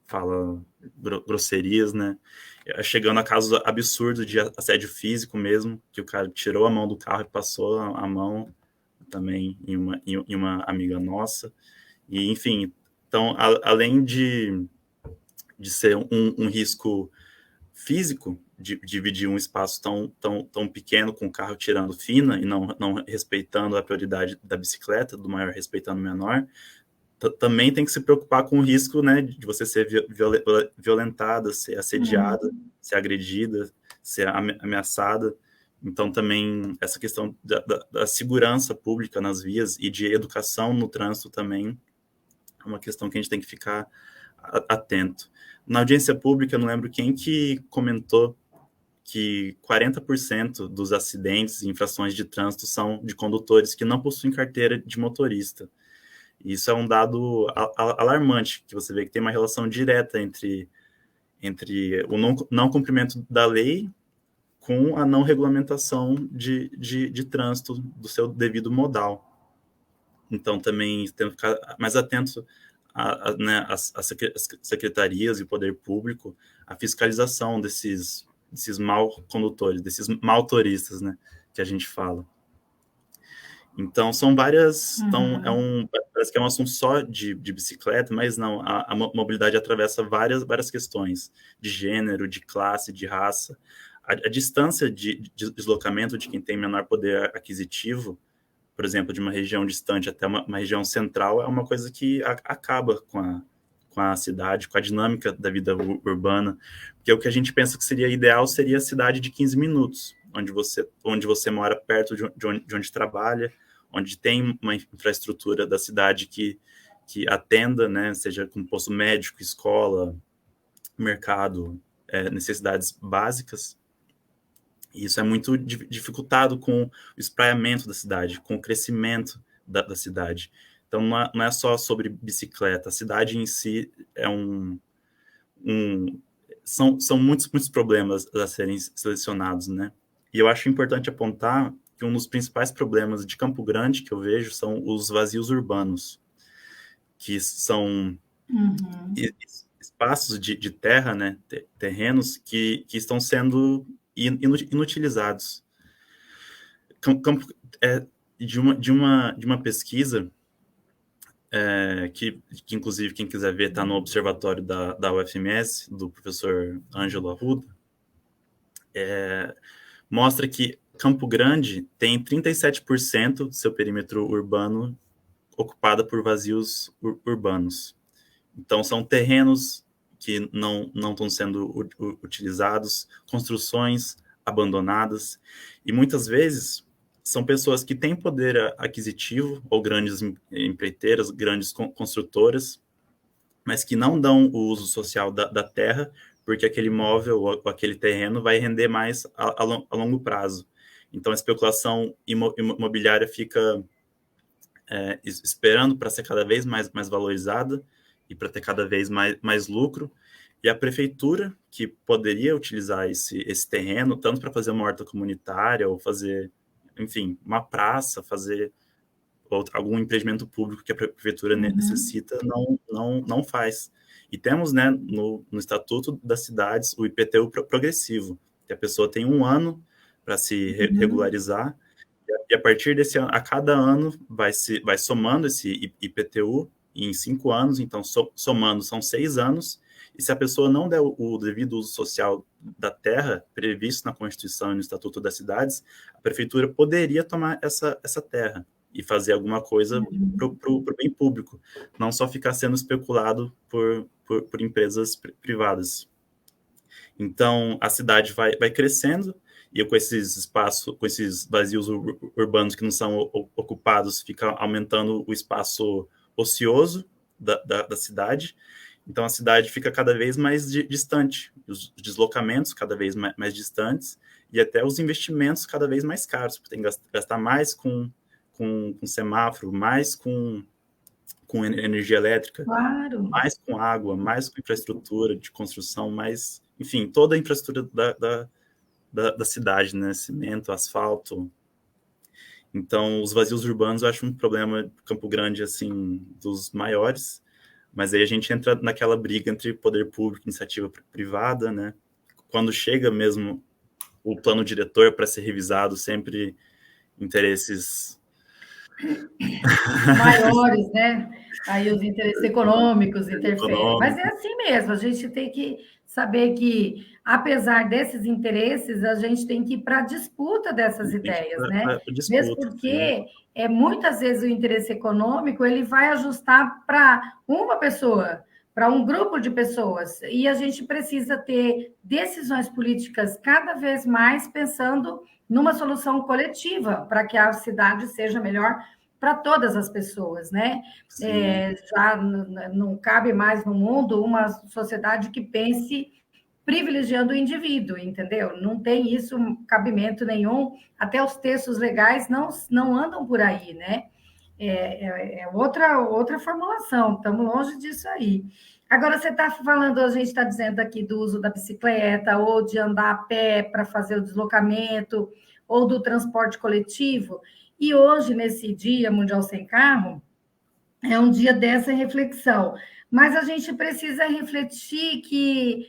fala grosserias, né? Chegando a casos absurdos de assédio físico mesmo, que o cara tirou a mão do carro e passou a mão também em uma amiga nossa. E, enfim, então, além de ser um risco físico, de dividir um espaço tão pequeno com o carro tirando fina e não respeitando a prioridade da bicicleta, do maior respeitando o menor, também tem que se preocupar com o risco, né, de você ser violentada, ser assediada, ser agredida, ser ameaçada. Então, também, essa questão da segurança pública nas vias e de educação no trânsito também é uma questão que a gente tem que ficar atento. Na audiência pública, eu não lembro quem que comentou que 40% dos acidentes e infrações de trânsito são de condutores que não possuem carteira de motorista. E isso é um dado alarmante, que você vê que tem uma relação direta entre o não cumprimento da lei com a não regulamentação de trânsito do seu devido modal. Então, também temos que ficar mais atento né, às secretarias e o poder público, a fiscalização desses mal condutores, desses maltoristas, né, que a gente fala. Então, são várias... Então, parece que é um assunto só de bicicleta, mas não, a mobilidade atravessa várias questões de gênero, de classe, de raça. A distância de deslocamento de quem tem menor poder aquisitivo, por exemplo, de uma região distante até uma região central, é uma coisa que acaba com a cidade, com a dinâmica da vida urbana, porque o que a gente pensa que seria ideal seria a cidade de 15 minutos, onde você mora perto de onde trabalha, onde tem uma infraestrutura da cidade que atenda, né, seja com posto médico, escola, mercado, necessidades básicas. E isso é muito dificultado com o espraiamento da cidade, com o crescimento da cidade. Então, não é só sobre bicicleta. A cidade em si é são muitos problemas a serem selecionados, né? E eu acho importante apontar que um dos principais problemas de Campo Grande que eu vejo são os vazios urbanos, que são espaços de terra, né, terrenos que estão sendo inutilizados. De uma pesquisa que inclusive quem quiser ver está no observatório da UFMS, do professor Ângelo Arruda, mostra que Campo Grande tem 37% do seu perímetro urbano ocupado por vazios urbanos. Então, são terrenos que não estão sendo utilizados, construções abandonadas, e muitas vezes são pessoas que têm poder aquisitivo, ou grandes empreiteiras, grandes construtoras, mas que não dão o uso social da terra, porque aquele imóvel ou aquele terreno vai render mais a longo prazo. Então, a especulação imobiliária fica esperando para ser cada vez mais valorizada e para ter cada vez mais lucro. E a prefeitura, que poderia utilizar esse terreno, tanto para fazer uma horta comunitária ou fazer, enfim, uma praça, fazer algum empreendimento público que a prefeitura necessita, não faz. E temos, né, no Estatuto das Cidades, o IPTU progressivo, que a pessoa tem 1 ano para se regularizar, e a partir desse ano, a cada ano, vai somando esse IPTU, e em 5 anos, então, somando, são 6 anos, e se a pessoa não der o devido uso social da terra, previsto na Constituição e no Estatuto das Cidades, a prefeitura poderia tomar essa terra e fazer alguma coisa para o bem público, não só ficar sendo especulado por empresas privadas. Então, a cidade vai crescendo, e com esses espaços, com esses vazios urbanos que não são ocupados, fica aumentando o espaço ocioso da cidade. Então, a cidade fica cada vez mais distante, os deslocamentos cada vez mais distantes, e até os investimentos cada vez mais caros, porque tem que gastar mais com semáforo, mais com energia elétrica, Claro. mais com água, mais com infraestrutura de construção, mais, enfim, toda a infraestrutura da cidade, né? Cimento, asfalto. Então, os vazios urbanos eu acho um problema de Campo Grande, assim, dos maiores, Mas aí a gente entra naquela briga entre poder público e iniciativa privada, né? Quando chega mesmo o plano diretor para ser revisado, sempre interesses maiores, né? Aí os interesses econômicos interferem. Mas é econômicos. assim mesmo, a gente tem que saber que, apesar desses interesses, a gente tem que ir para a disputa dessas Tem que ir ideias, né? para Mesmo disputa, sim. porque muitas vezes o interesse econômico ele vai ajustar para uma pessoa, para um grupo de pessoas, e a gente precisa ter decisões políticas cada vez mais pensando numa solução coletiva para que a cidade seja melhor para todas as pessoas, né? Sim, Já não cabe mais no mundo uma sociedade que pense privilegiando o indivíduo, entendeu? Não tem isso cabimento nenhum, até os textos legais não andam por aí, né? É outra formulação, estamos longe disso aí. Agora, você está falando, a gente está dizendo aqui do uso da bicicleta, ou de andar a pé para fazer o deslocamento, ou do transporte coletivo. E hoje, nesse Dia Mundial Sem Carro, é um dia dessa reflexão. Mas a gente precisa refletir que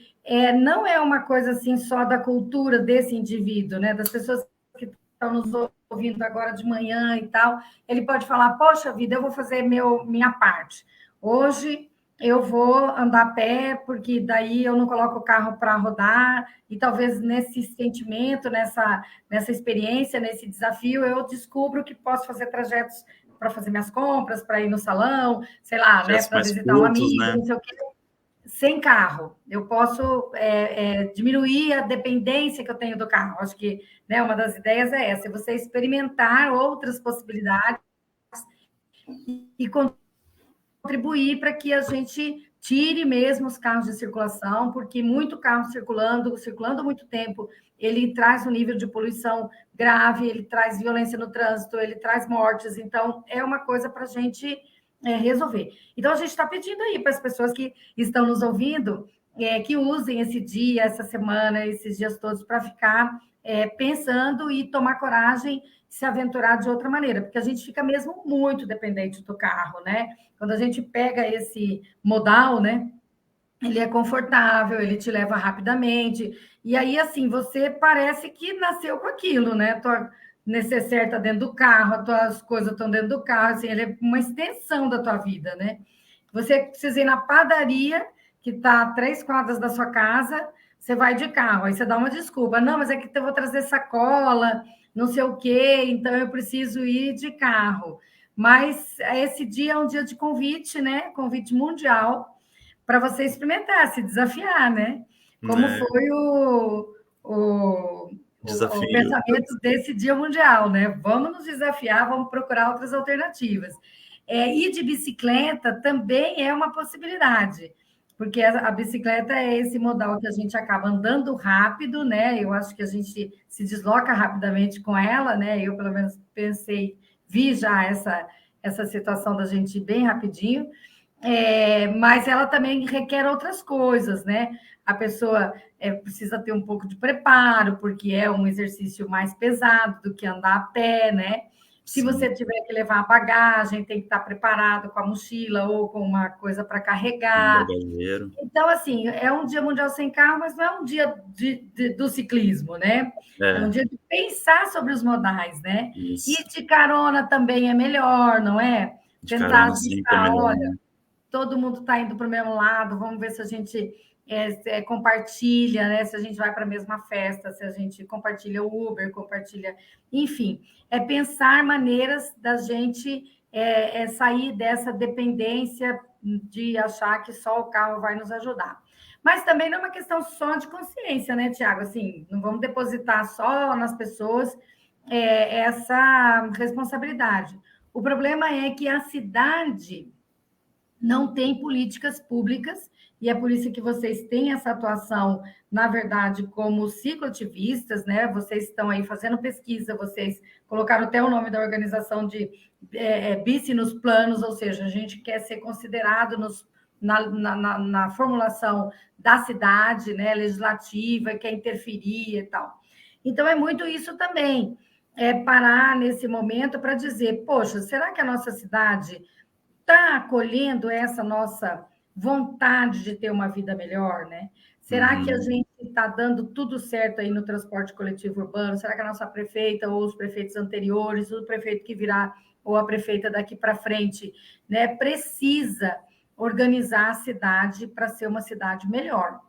não é uma coisa assim só da cultura desse indivíduo, né? Das pessoas que estão nos ouvindo agora de manhã e tal. Ele pode falar: poxa vida, eu vou fazer minha parte. Hoje eu vou andar a pé, porque daí eu não coloco o carro para rodar, e talvez nesse sentimento, nessa experiência, nesse desafio, eu descubro que posso fazer trajetos para fazer minhas compras, para ir no salão, sei lá, né, gestos para mais visitar um curtos, amigo, né? não sei o quê, sem carro. Eu posso diminuir a dependência que eu tenho do carro. Acho que, né, uma das ideias é essa, é você experimentar outras possibilidades e contribuir para que a gente tire mesmo os carros de circulação, porque muito carro circulando muito tempo, ele traz um nível de poluição grave, ele traz violência no trânsito, ele traz mortes, então é uma coisa para a gente resolver. Então a gente está pedindo aí para as pessoas que estão nos ouvindo que usem esse dia, essa semana, esses dias todos para ficar pensando e tomar coragem de se aventurar de outra maneira, porque a gente fica mesmo muito dependente do carro, né? Quando a gente pega esse modal, né? Ele é confortável, ele te leva rapidamente. E aí, assim, você parece que nasceu com aquilo, né? Tua necessaire está dentro do carro, as tuas coisas estão dentro do carro, assim, ele é uma extensão da tua vida, né? Você precisa ir na padaria, que está a 3 quadras da sua casa, você vai de carro, aí você dá uma desculpa. Não, mas é que eu vou trazer sacola, não sei o quê, então eu preciso ir de carro. Mas esse dia é um dia de convite, né? Convite mundial para você experimentar, se desafiar, né? Como É, foi o desafio. pensamento desse Dia Mundial, né? Vamos nos desafiar, vamos procurar outras alternativas. Ir de bicicleta também é uma possibilidade, porque a bicicleta é esse modal que a gente acaba andando rápido, né? Eu acho que a gente se desloca rapidamente com ela, né? Eu, pelo menos, vi já essa situação da gente ir bem rapidinho. Mas ela também requer outras coisas, né? A pessoa precisa ter um pouco de preparo, porque é um exercício mais pesado do que andar a pé, né? Se Sim, você tiver que levar a bagagem, tem que estar preparado com a mochila ou com uma coisa para um carregar. bagageiro. Então, assim, é um dia mundial sem carro, mas não é um dia do ciclismo, né? É um É, dia de pensar sobre os modais, né? isso. E de carona também é melhor, não é? De Tentar carona sempre é ajustar, melhor, olha, né? todo mundo está indo para o mesmo lado, vamos ver se a gente compartilha, né? Se a gente vai para a mesma festa, se a gente compartilha o Uber, compartilha. Enfim, é pensar maneiras da gente sair dessa dependência de achar que só o carro vai nos ajudar. Mas também não é uma questão só de consciência, né, Tiago? Assim, não vamos depositar só nas pessoas essa responsabilidade. O problema é que a cidade não tem políticas públicas, e é por isso que vocês têm essa atuação, na verdade, como cicloativistas, né? Vocês estão aí fazendo pesquisa, vocês colocaram até o nome da organização de Bici nos Planos, ou seja, a gente quer ser considerado na formulação da cidade, né, legislativa, quer interferir e tal. Então, é muito isso também, parar nesse momento para dizer, poxa, será que a nossa cidade está acolhendo essa nossa vontade de ter uma vida melhor, né? Será que a gente está dando tudo certo aí no transporte coletivo urbano? Será que a nossa prefeita ou os prefeitos anteriores, o prefeito que virá ou a prefeita daqui para frente, né, precisa organizar a cidade para ser uma cidade melhor?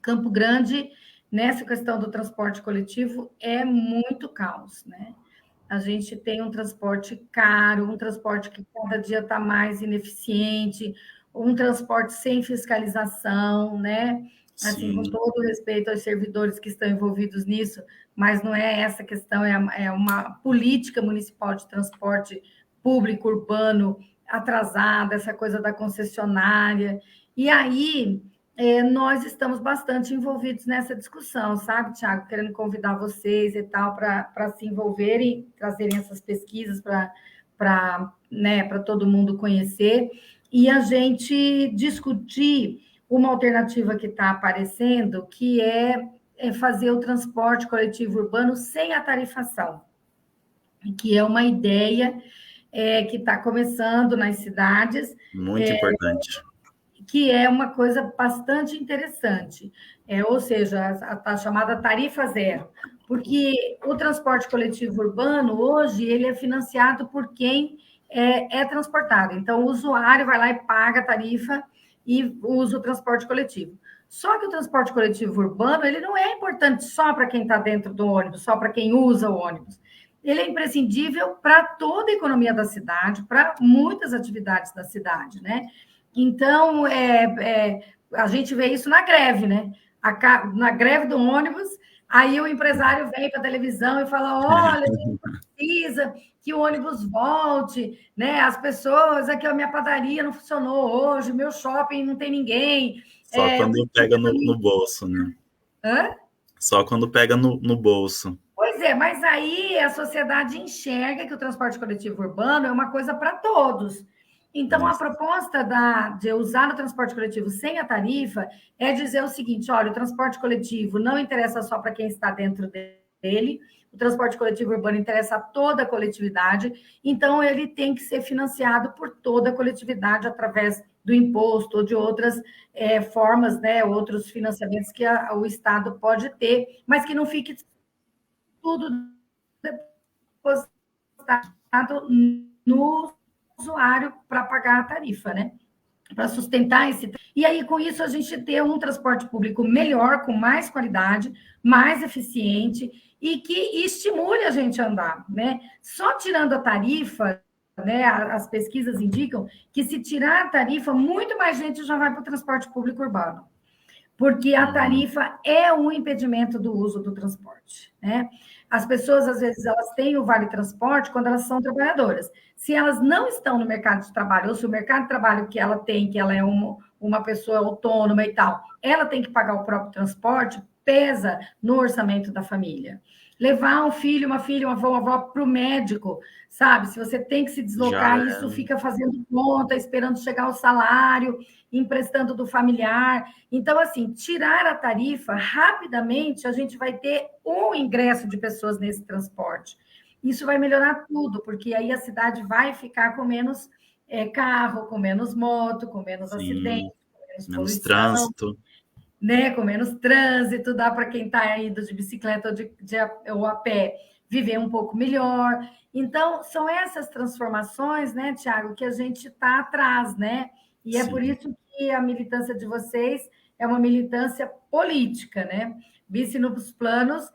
Campo Grande, nessa questão do transporte coletivo, é muito caos, né? A gente tem um transporte caro, um transporte que cada dia está mais ineficiente, um transporte sem fiscalização, né? Assim, com Sim, todo respeito aos servidores que estão envolvidos nisso, mas não é essa questão, é uma política municipal de transporte público urbano atrasada, essa coisa da concessionária. E aí, nós estamos bastante envolvidos nessa discussão, sabe, Tiago? Querendo convidar vocês e tal para se envolverem, trazerem essas pesquisas para né, todo mundo conhecer e a gente discutir uma alternativa que está aparecendo, que é fazer o transporte coletivo urbano sem a tarifação, que é uma ideia que está começando nas cidades, muito importante. que é uma coisa bastante interessante, ou seja, a chamada tarifa zero, porque o transporte coletivo urbano, hoje, ele é financiado por quem é transportado. Então, o usuário vai lá e paga a tarifa e usa o transporte coletivo. Só que o transporte coletivo urbano, ele não é importante só para quem está dentro do ônibus, só para quem usa o ônibus. Ele é imprescindível para toda a economia da cidade, para muitas atividades da cidade, né? Então, a gente vê isso na greve, né? Na greve do ônibus, aí o empresário vem para a televisão e fala: olha, a gente precisa que o ônibus volte, né? As pessoas, aqui a minha padaria não funcionou hoje, meu shopping não tem ninguém. Só O quando pega caminho... no bolso, né? Hã? Só quando pega no bolso. Pois é, mas aí a sociedade enxerga que o transporte coletivo urbano é uma coisa para todos. Então, a Isso. proposta de usar o transporte coletivo sem a tarifa é dizer o seguinte: olha, o transporte coletivo não interessa só para quem está dentro dele, o transporte coletivo urbano interessa a toda a coletividade, então ele tem que ser financiado por toda a coletividade através do imposto ou de outras formas, né, outros financiamentos que o Estado pode ter, mas que não fique tudo depositado no usuário para pagar a tarifa, né? Para sustentar esse. E aí, com isso, a gente ter um transporte público melhor, com mais qualidade, mais eficiente e que estimule a gente a andar, né? Só tirando a tarifa, né? As pesquisas indicam que se tirar a tarifa, muito mais gente já vai para o transporte público urbano, porque a tarifa é um impedimento do uso do transporte, né? As pessoas, às vezes, elas têm o vale transporte quando elas são trabalhadoras. Se elas não estão no mercado de trabalho, ou se o mercado de trabalho que ela tem, que ela é uma pessoa autônoma e tal, ela tem que pagar o próprio transporte, pesa no orçamento da família. Levar um filho, uma filha, uma avó para o médico, sabe? Se você tem que se Já deslocar, isso fica fazendo conta, esperando chegar o salário, emprestando do familiar. Então, assim, tirar a tarifa, rapidamente a gente vai ter um ingresso de pessoas nesse transporte. Isso vai melhorar tudo, porque aí a cidade vai ficar com menos carro, com menos moto, com menos acidente, sim, com menos menos poluição, trânsito. né? Com menos trânsito, dá para quem está indo de bicicleta ou a pé viver um pouco melhor. Então, são essas transformações, né, Tiago, que a gente está atrás, né? E é por Sim, isso que a militância de vocês é uma militância política, né? Vice nos planos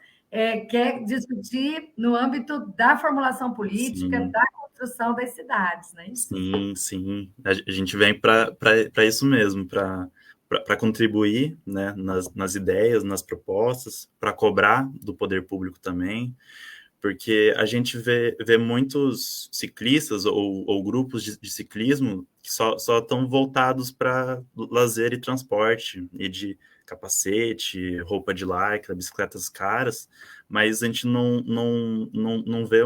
quer discutir no âmbito da formulação política, sim, da construção das cidades, não é isso? sim, sim. A gente vem para isso mesmo, para contribuir, né, nas ideias, nas propostas, para cobrar do poder público também, porque a gente vê muitos ciclistas ou grupos de ciclismo que só estão voltados para lazer e transporte, e de capacete, roupa de lycra, bicicletas caras, mas a gente não vê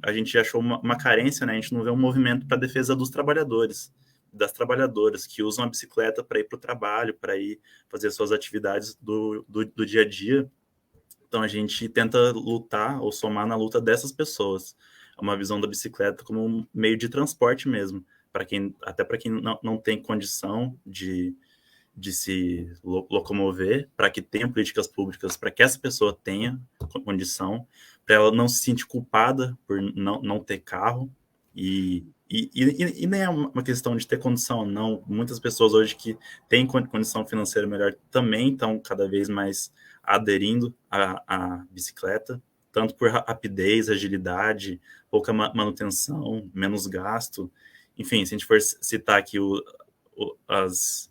a gente achou uma carência, né? A gente não vê um movimento para a defesa dos trabalhadores, das trabalhadoras que usam a bicicleta para ir para o trabalho, para ir fazer suas atividades do dia a dia. Então a gente tenta lutar ou somar na luta dessas pessoas. É uma visão da bicicleta como um meio de transporte mesmo, até para quem não tem condição de se locomover, para que tenham políticas públicas, para que essa pessoa tenha condição, para ela não se sentir culpada por não ter carro, e nem é uma questão de ter condição, não. Muitas pessoas hoje que têm condição financeira melhor também estão cada vez mais aderindo à bicicleta, tanto por rapidez, agilidade, pouca manutenção, menos gasto. Enfim, se a gente for citar aqui os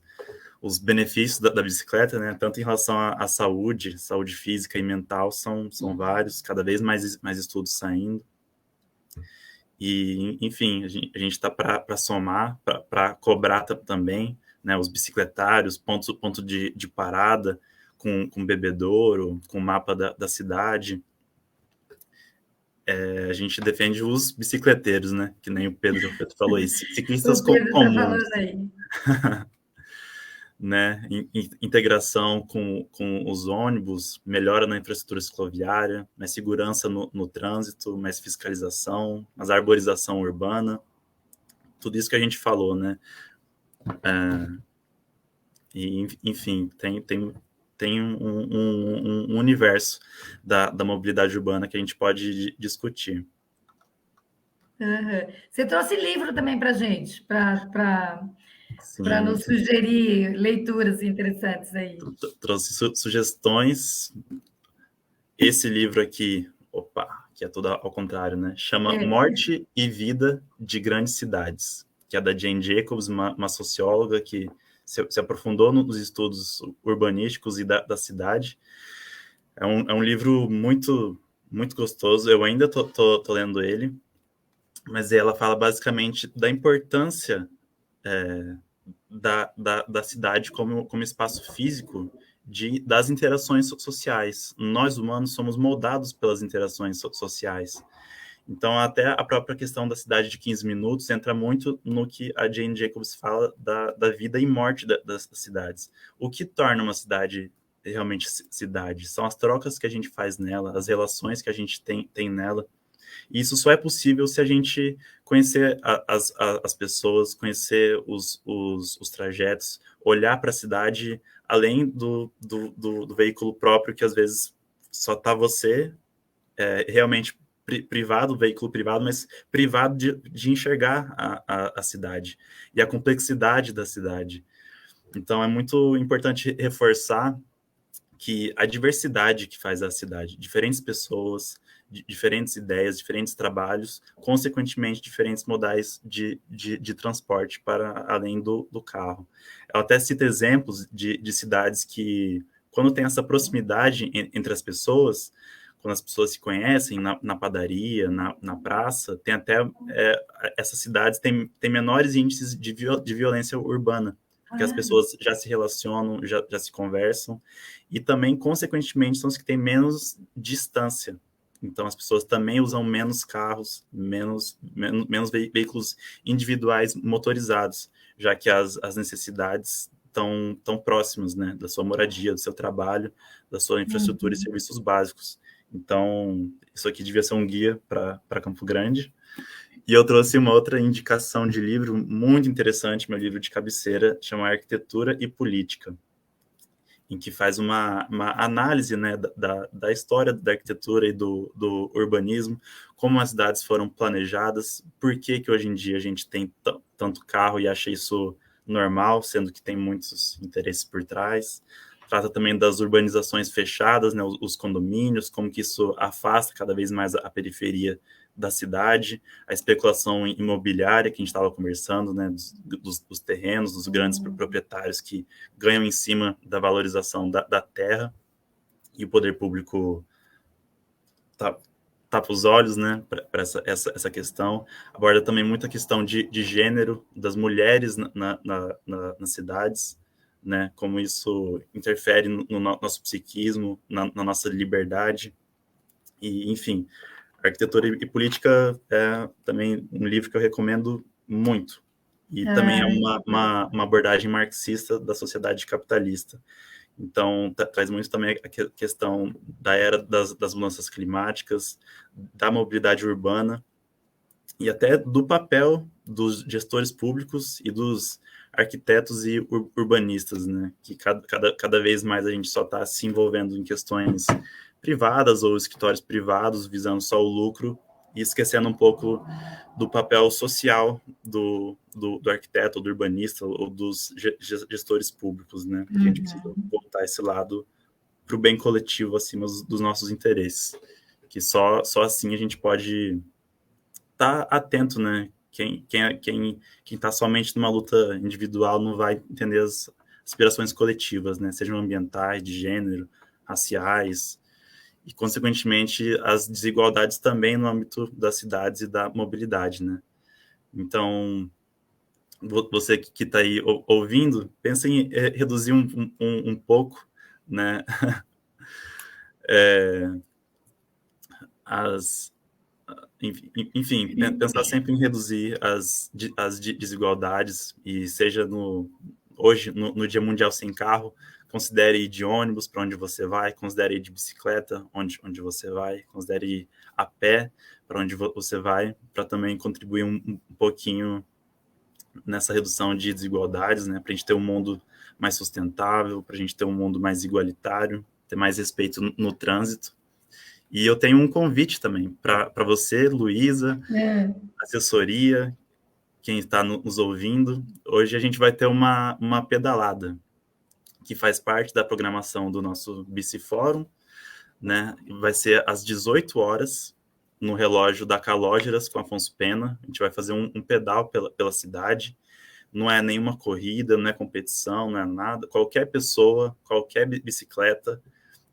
benefícios da bicicleta, né, tanto em relação à saúde física e mental, são vários, cada vez mais estudos saindo. E, enfim, a gente está para somar, para cobrar também, né, os bicicletários, ponto de parada, com bebedouro, com mapa da cidade. A gente defende os bicicleteiros, né, que nem o Pedro falou aí, ciclistas O Pedro está comuns. falando aí. Né, integração com os ônibus, melhora na infraestrutura cicloviária, mais segurança no trânsito, mais fiscalização, mais arborização urbana, tudo isso que a gente falou, né? E, enfim, tem um universo da mobilidade urbana que a gente pode discutir. Uhum. Você trouxe livro também para a gente, para Sim, nos sugerir leituras interessantes aí. trouxe sugestões. Esse livro aqui, que é tudo ao contrário, né? Chama Morte e Vida de Grandes Cidades, que é da Jane Jacobs, uma socióloga que se aprofundou nos estudos urbanísticos e da cidade. É um livro muito, muito gostoso. Eu ainda tô lendo ele, mas ela fala basicamente da importância da cidade como espaço físico das interações sociais. Nós, humanos, somos moldados pelas interações sociais. Então, até a própria questão da cidade de 15 minutos entra muito no que a Jane Jacobs fala da vida e morte das cidades. O que torna uma cidade realmente cidade? São as trocas que a gente faz nela, as relações que a gente tem nela. E isso só é possível se a gente conhecer as pessoas, conhecer os trajetos, olhar para a cidade além do veículo próprio, que às vezes só está você realmente privado, veículo privado, mas privado de enxergar a cidade e a complexidade da cidade. Então, é muito importante reforçar que a diversidade que faz a cidade, diferentes pessoas, diferentes ideias, diferentes trabalhos, consequentemente, diferentes modais de transporte para além do carro. Ela até cita exemplos de cidades que, quando tem essa proximidade entre as pessoas, quando as pessoas se conhecem na padaria, na praça, tem até essas cidades têm menores índices de violência urbana, porque as pessoas já se relacionam, já se conversam, e também, consequentemente, são os que têm menos distância. Então, as pessoas também usam menos carros, menos veículos individuais motorizados, já que as necessidades estão próximas, né, da sua moradia, do seu trabalho, da sua infraestrutura e serviços básicos. Então, isso aqui devia ser um guia para Campo Grande. E eu trouxe uma outra indicação de livro muito interessante, meu livro de cabeceira, chama Arquitetura e Política, em que faz uma análise, né, da história da arquitetura e do urbanismo, como as cidades foram planejadas, por que hoje em dia a gente tem tanto carro e acha isso normal, sendo que tem muitos interesses por trás. Trata também das urbanizações fechadas, né, os condomínios, como que isso afasta cada vez mais a periferia da cidade, a especulação imobiliária que a gente estava conversando, né, dos terrenos, dos grandes proprietários que ganham em cima da valorização da terra, e o poder público tapa os olhos, né, para essa questão. Aborda também muita questão de gênero das mulheres nas cidades, né, como isso interfere no nosso psiquismo, na nossa liberdade, e, enfim, Arquitetura e Política é também um livro que eu recomendo muito. E também é uma abordagem marxista da sociedade capitalista. Então, traz muito também a questão da era das mudanças climáticas, da mobilidade urbana e até do papel dos gestores públicos e dos arquitetos e urbanistas, né? Que cada vez mais a gente só está se envolvendo em questões privadas ou escritórios privados, visando só o lucro e esquecendo um pouco do papel social do arquiteto, ou do urbanista, ou dos gestores públicos, né? Que a gente precisa voltar esse lado para o bem coletivo acima dos nossos interesses. Que só assim a gente pode estar atento, né? Quem está somente numa luta individual não vai entender as aspirações coletivas, né? Sejam ambientais, de gênero, raciais, e, consequentemente, as desigualdades também no âmbito das cidades e da mobilidade, né? Então, você que está aí ouvindo, pensa em reduzir um pouco, né? Enfim, pensar sempre em reduzir as desigualdades, e seja hoje, no Dia Mundial Sem Carro, considere ir de ônibus para onde você vai, considere ir de bicicleta onde você vai, considere ir a pé para onde você vai, para também contribuir um pouquinho nessa redução de desigualdades, né? Para a gente ter um mundo mais sustentável, para a gente ter um mundo mais igualitário, ter mais respeito no trânsito. E eu tenho um convite também para você, Luísa, assessoria, quem está nos ouvindo. Hoje a gente vai ter uma pedalada, que faz parte da programação do nosso Bicifórum, né? Vai ser às 18 horas, no relógio da Calógeras, com Afonso Pena. A gente vai fazer um pedal pela cidade. Não é nenhuma corrida, não é competição, não é nada. Qualquer pessoa, qualquer bicicleta,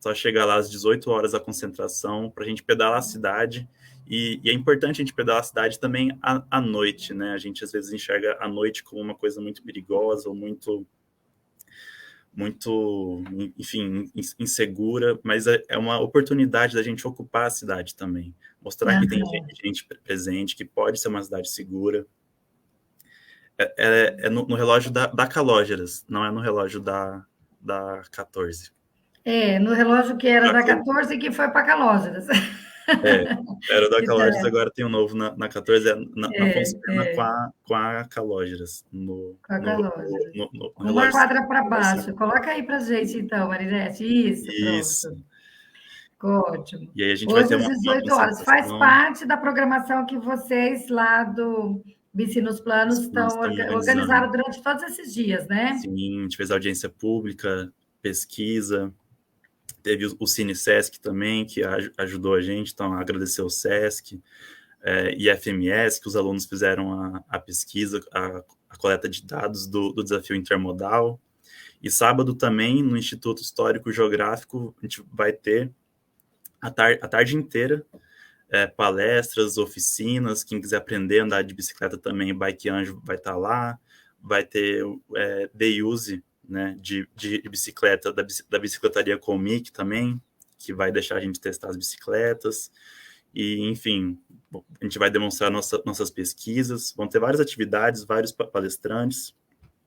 só chegar lá às 18 horas a concentração para a gente pedalar a cidade. E é importante a gente pedalar a cidade também à noite, né? A gente às vezes enxerga a noite como uma coisa muito perigosa ou muito, enfim, insegura, mas é uma oportunidade da gente ocupar a cidade também. Mostrar que tem gente presente, que pode ser uma cidade segura. É no relógio da Calógeras, não é no relógio da 14. No relógio que era da 14 e que foi para Calógeras. Era o da Calógeras, agora tem um novo na 14, na Afonso Pena com a Calógeras. Com a Calógeras. Uma quadra para baixo. Coloca aí para gente, então, Marinete. Isso, pronto. Ótimo. E aí a gente hoje, vai ter às 18 horas. Faz parte da programação que vocês lá do Bici nos Planos estão organizaram durante todos esses dias, né? Sim, a gente fez audiência pública, pesquisa, teve o Cine Sesc também, que ajudou a gente, então agradecer ao Sesc, e a FMS, que os alunos fizeram a pesquisa, a coleta de dados do desafio intermodal. E sábado também, no Instituto Histórico Geográfico, a gente vai ter a tarde inteira palestras, oficinas. Quem quiser aprender a andar de bicicleta também, Bike Anjo vai estar lá. Vai ter Day Use, né, de bicicleta da bicicletaria Comic também, que vai deixar a gente testar as bicicletas. E, enfim, a gente vai demonstrar nossas pesquisas. Vão ter várias atividades, vários palestrantes.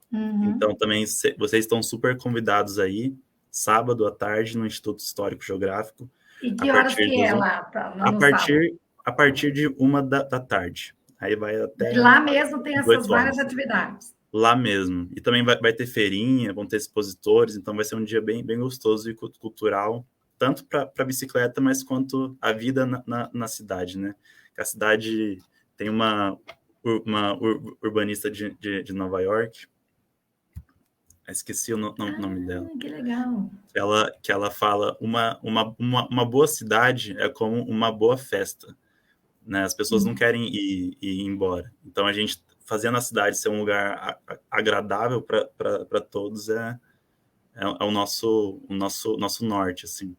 Então, também, vocês estão super convidados aí, sábado à tarde, no Instituto Histórico Geográfico. E que horas que é lá? A partir de 1 da tarde. Aí vai até... E lá mesmo tem essas várias atividades. Lá mesmo. E também vai ter feirinha, vão ter expositores, então vai ser um dia bem gostoso e cultural, tanto para a bicicleta, mas quanto a vida na cidade, né? A cidade tem uma urbanista de Nova York, esqueci o nome dela. Que legal. Que ela fala, uma boa cidade é como uma boa festa, né? As pessoas não querem ir embora. Então, a gente fazendo a cidade ser um lugar agradável para todos é o nosso norte, assim.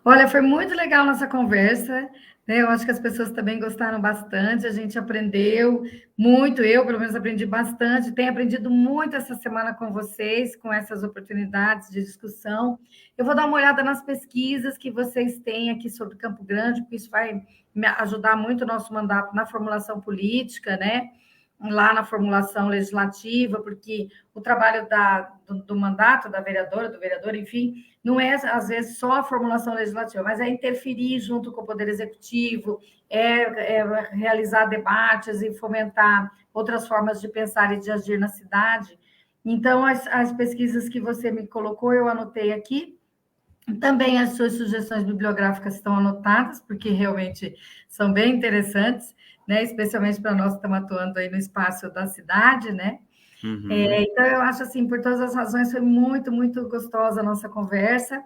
Olha, foi muito legal nossa conversa, né? Eu acho que as pessoas também gostaram bastante, a gente aprendeu muito, eu pelo menos aprendi bastante, tenho aprendido muito essa semana com vocês, com essas oportunidades de discussão. Eu vou dar uma olhada nas pesquisas que vocês têm aqui sobre Campo Grande, porque isso vai me ajudar muito o nosso mandato na formulação política, né? lá na formulação legislativa, porque o trabalho do mandato da vereadora, do vereador, enfim, não é, às vezes, só a formulação legislativa, mas é interferir junto com o Poder Executivo, é realizar debates e fomentar outras formas de pensar e de agir na cidade. Então, as pesquisas que você me colocou, eu anotei aqui. Também as suas sugestões bibliográficas estão anotadas, porque realmente são bem interessantes, né? Especialmente para nós que estamos atuando aí no espaço da cidade, né? Então, eu acho assim, por todas as razões, foi muito, muito gostosa a nossa conversa.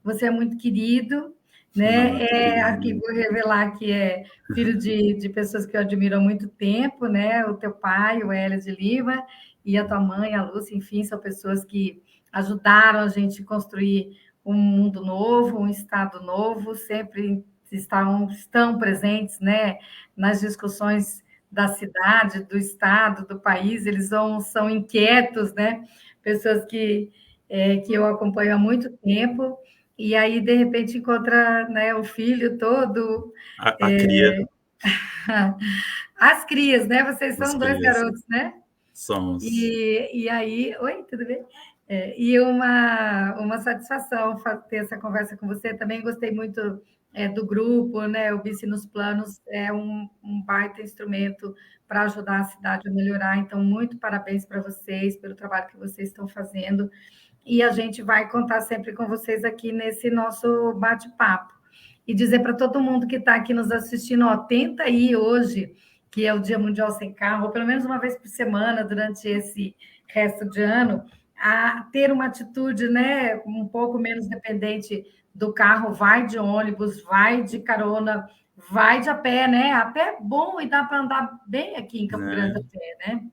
Você é muito querido, né? Aqui vou revelar que é filho de pessoas que eu admiro há muito tempo, né? O teu pai, o Hélio de Lima, e a tua mãe, a Lúcia, enfim, são pessoas que ajudaram a gente a construir um mundo novo, um estado novo, sempre estão presentes, né? Nas discussões da cidade, do estado, do país, eles são inquietos, né? Pessoas que eu acompanho há muito tempo, e aí, de repente, encontra, né, o filho todo. A cria. As crias, né? Vocês As são dois crias. garotos, né? Somos. E aí, oi, tudo bem? E uma satisfação ter essa conversa com você. Também gostei muito do grupo, né? O Bici nos Planos é um baita instrumento para ajudar a cidade a melhorar. Então, muito parabéns para vocês pelo trabalho que vocês estão fazendo. E a gente vai contar sempre com vocês aqui nesse nosso bate-papo. E dizer para todo mundo que está aqui nos assistindo, ó, tenta ir hoje, que é o Dia Mundial Sem Carro, ou pelo menos uma vez por semana, durante esse resto de ano, a ter uma atitude, né, um pouco menos dependente do carro, vai de ônibus, vai de carona, vai de a pé, né? A pé é bom e dá para andar bem aqui em Campo Grande a pé, né?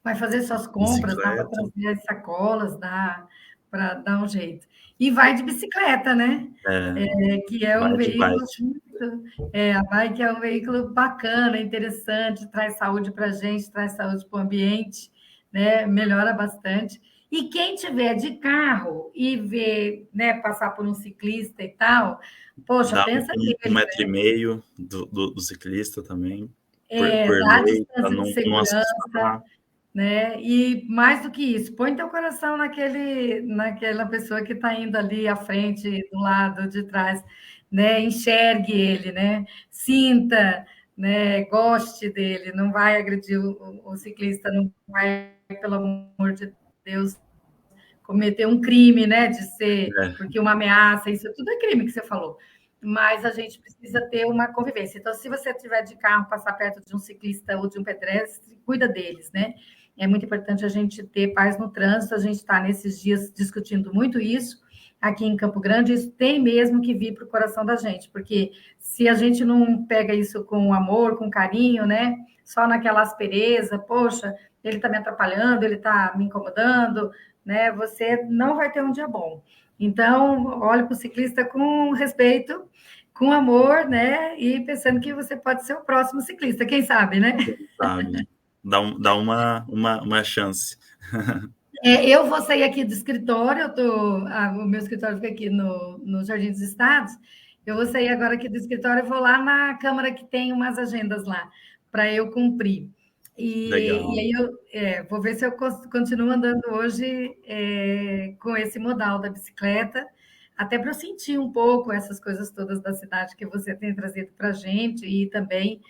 Vai fazer suas compras, dá para trazer as sacolas, dá para dar um jeito. E vai de bicicleta, né? Que é um veículo a bike é um veículo bacana, interessante, traz saúde para a gente, traz saúde para o ambiente, né? Melhora bastante. E quem tiver de carro e ver, né, passar por um ciclista e tal, poxa, dá pensa um nele, metro né? e meio do ciclista também, por Dá lei, para distância de não segurança, assustar. né? E mais do que isso, põe teu coração naquela pessoa que está indo ali à frente, do lado de trás, né? Enxergue ele, né? Sinta, né? Goste dele, não vai agredir o ciclista, não vai, pelo amor de Deus, cometer um crime, né? De ser, porque uma ameaça, isso tudo é crime que você falou. Mas a gente precisa ter uma convivência. Então, se você tiver de carro, passar perto de um ciclista ou de um pedestre, cuida deles, né? É muito importante a gente ter paz no trânsito. A gente está nesses dias discutindo muito isso aqui em Campo Grande. Isso tem mesmo que vir para o coração da gente, porque se a gente não pega isso com amor, com carinho, né? Só naquela aspereza, poxa, ele está me atrapalhando, ele está me incomodando, né? Você não vai ter um dia bom. Então, olhe para o ciclista com respeito, com amor, né? E pensando que você pode ser o próximo ciclista, quem sabe, né? Sabe? Dá uma chance. Eu vou sair aqui do escritório, o meu escritório fica aqui no Jardim dos Estados. Eu vou sair agora aqui do escritório e vou lá na Câmara que tem umas agendas lá para eu cumprir. E aí eu vou ver se eu continuo andando hoje com esse modal da bicicleta, até para eu sentir um pouco essas coisas todas da cidade que você tem trazido para a gente e também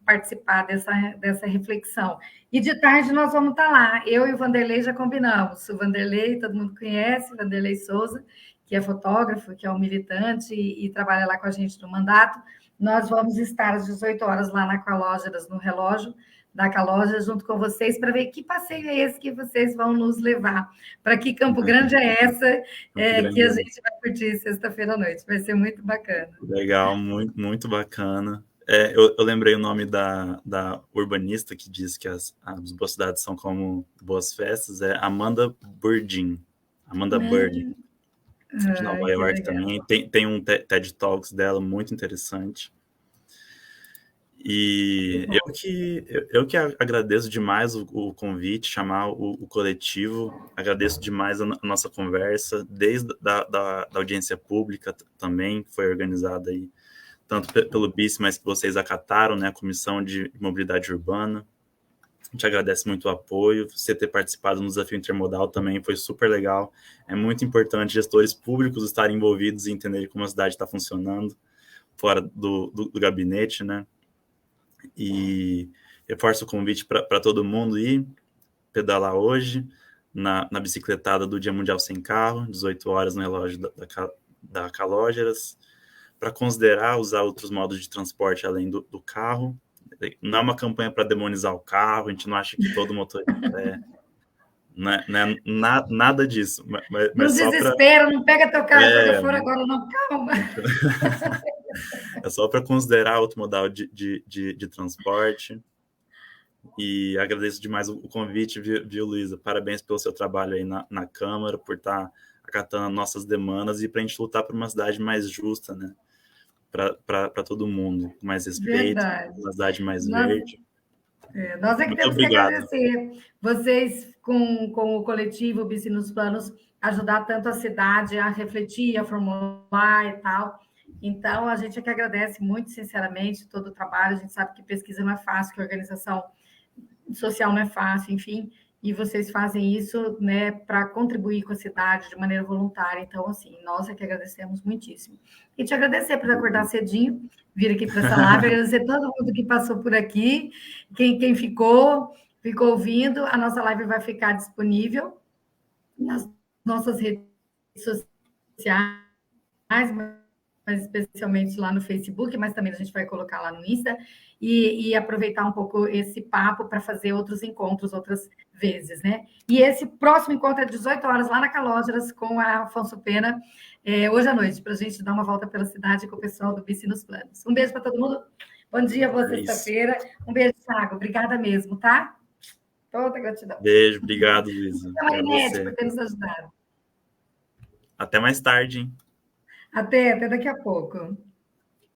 participar dessa reflexão. E de tarde nós vamos estar lá. Eu e o Vanderlei já combinamos. O Vanderlei, todo mundo conhece, Vanderlei Souza, que é fotógrafo, que é um militante e trabalha lá com a gente no mandato. Nós vamos estar às 18 horas lá na Calógeras, no relógio da Calógeras, junto com vocês, para ver que passeio é esse que vocês vão nos levar. Para que Campo Grande é essa que a gente vai curtir sexta-feira à noite. Vai ser muito bacana. Legal, muito, muito bacana. Eu lembrei o nome da urbanista que diz que as boas cidades são como boas festas, é Amanda Burdin. Amanda Burdin, de Nova York também. Tem um TED Talks dela muito interessante. E eu que agradeço demais o convite, chamar o coletivo, agradeço demais a nossa conversa, desde da audiência pública também, que foi organizada aí tanto pelo BIS, mas que vocês acataram, né, a Comissão de Mobilidade Urbana. A gente agradece muito o apoio, você ter participado no Desafio Intermodal também foi super legal. É muito importante gestores públicos estarem envolvidos e entenderem como a cidade está funcionando fora do gabinete, né? E reforço o convite para todo mundo ir pedalar hoje na bicicletada do Dia Mundial Sem Carro, 18 horas no relógio da Calógeras, para considerar usar outros modos de transporte além do carro. Não é uma campanha para demonizar o carro, a gente não acha que todo motorista não é nada disso. Mas não só desespera, não pega teu carro e joga fora agora, não, calma. É só para considerar outro modal de transporte. E agradeço demais o convite, viu, Luísa? Parabéns pelo seu trabalho aí na Câmara, por estar acatando nossas demandas e para a gente lutar por uma cidade mais justa, né? Para todo mundo, com mais respeito, uma cidade mais verde. Nós é que Muito temos obrigado. que agradecer vocês, com o coletivo Bici nos Planos, ajudar tanto a cidade a refletir, a formular e tal. Então, a gente é que agradece muito, sinceramente, todo o trabalho. A gente sabe que pesquisa não é fácil, que organização social não é fácil, enfim, e vocês fazem isso, né, para contribuir com a cidade de maneira voluntária. Então, assim, nós é que agradecemos muitíssimo. E te agradecer por acordar cedinho, vir aqui para essa live, agradecer todo mundo que passou por aqui, quem ficou ouvindo. A nossa live vai ficar disponível nas nossas redes sociais, mas especialmente lá no Facebook, mas também a gente vai colocar lá no Insta, e aproveitar um pouco esse papo para fazer outros encontros outras vezes, né? E esse próximo encontro é às 18 horas lá na Calógeras com a Afonso Pena, hoje à noite, para a gente dar uma volta pela cidade com o pessoal do Bici nos Planos. Um beijo para todo mundo, bom dia, boa sexta-feira, um beijo, Thiago, obrigada mesmo, tá? Toda gratidão. Beijo, obrigado, Luísa. Então, Inete, por ter nos ajudado. Até mais tarde, hein? Até daqui a pouco.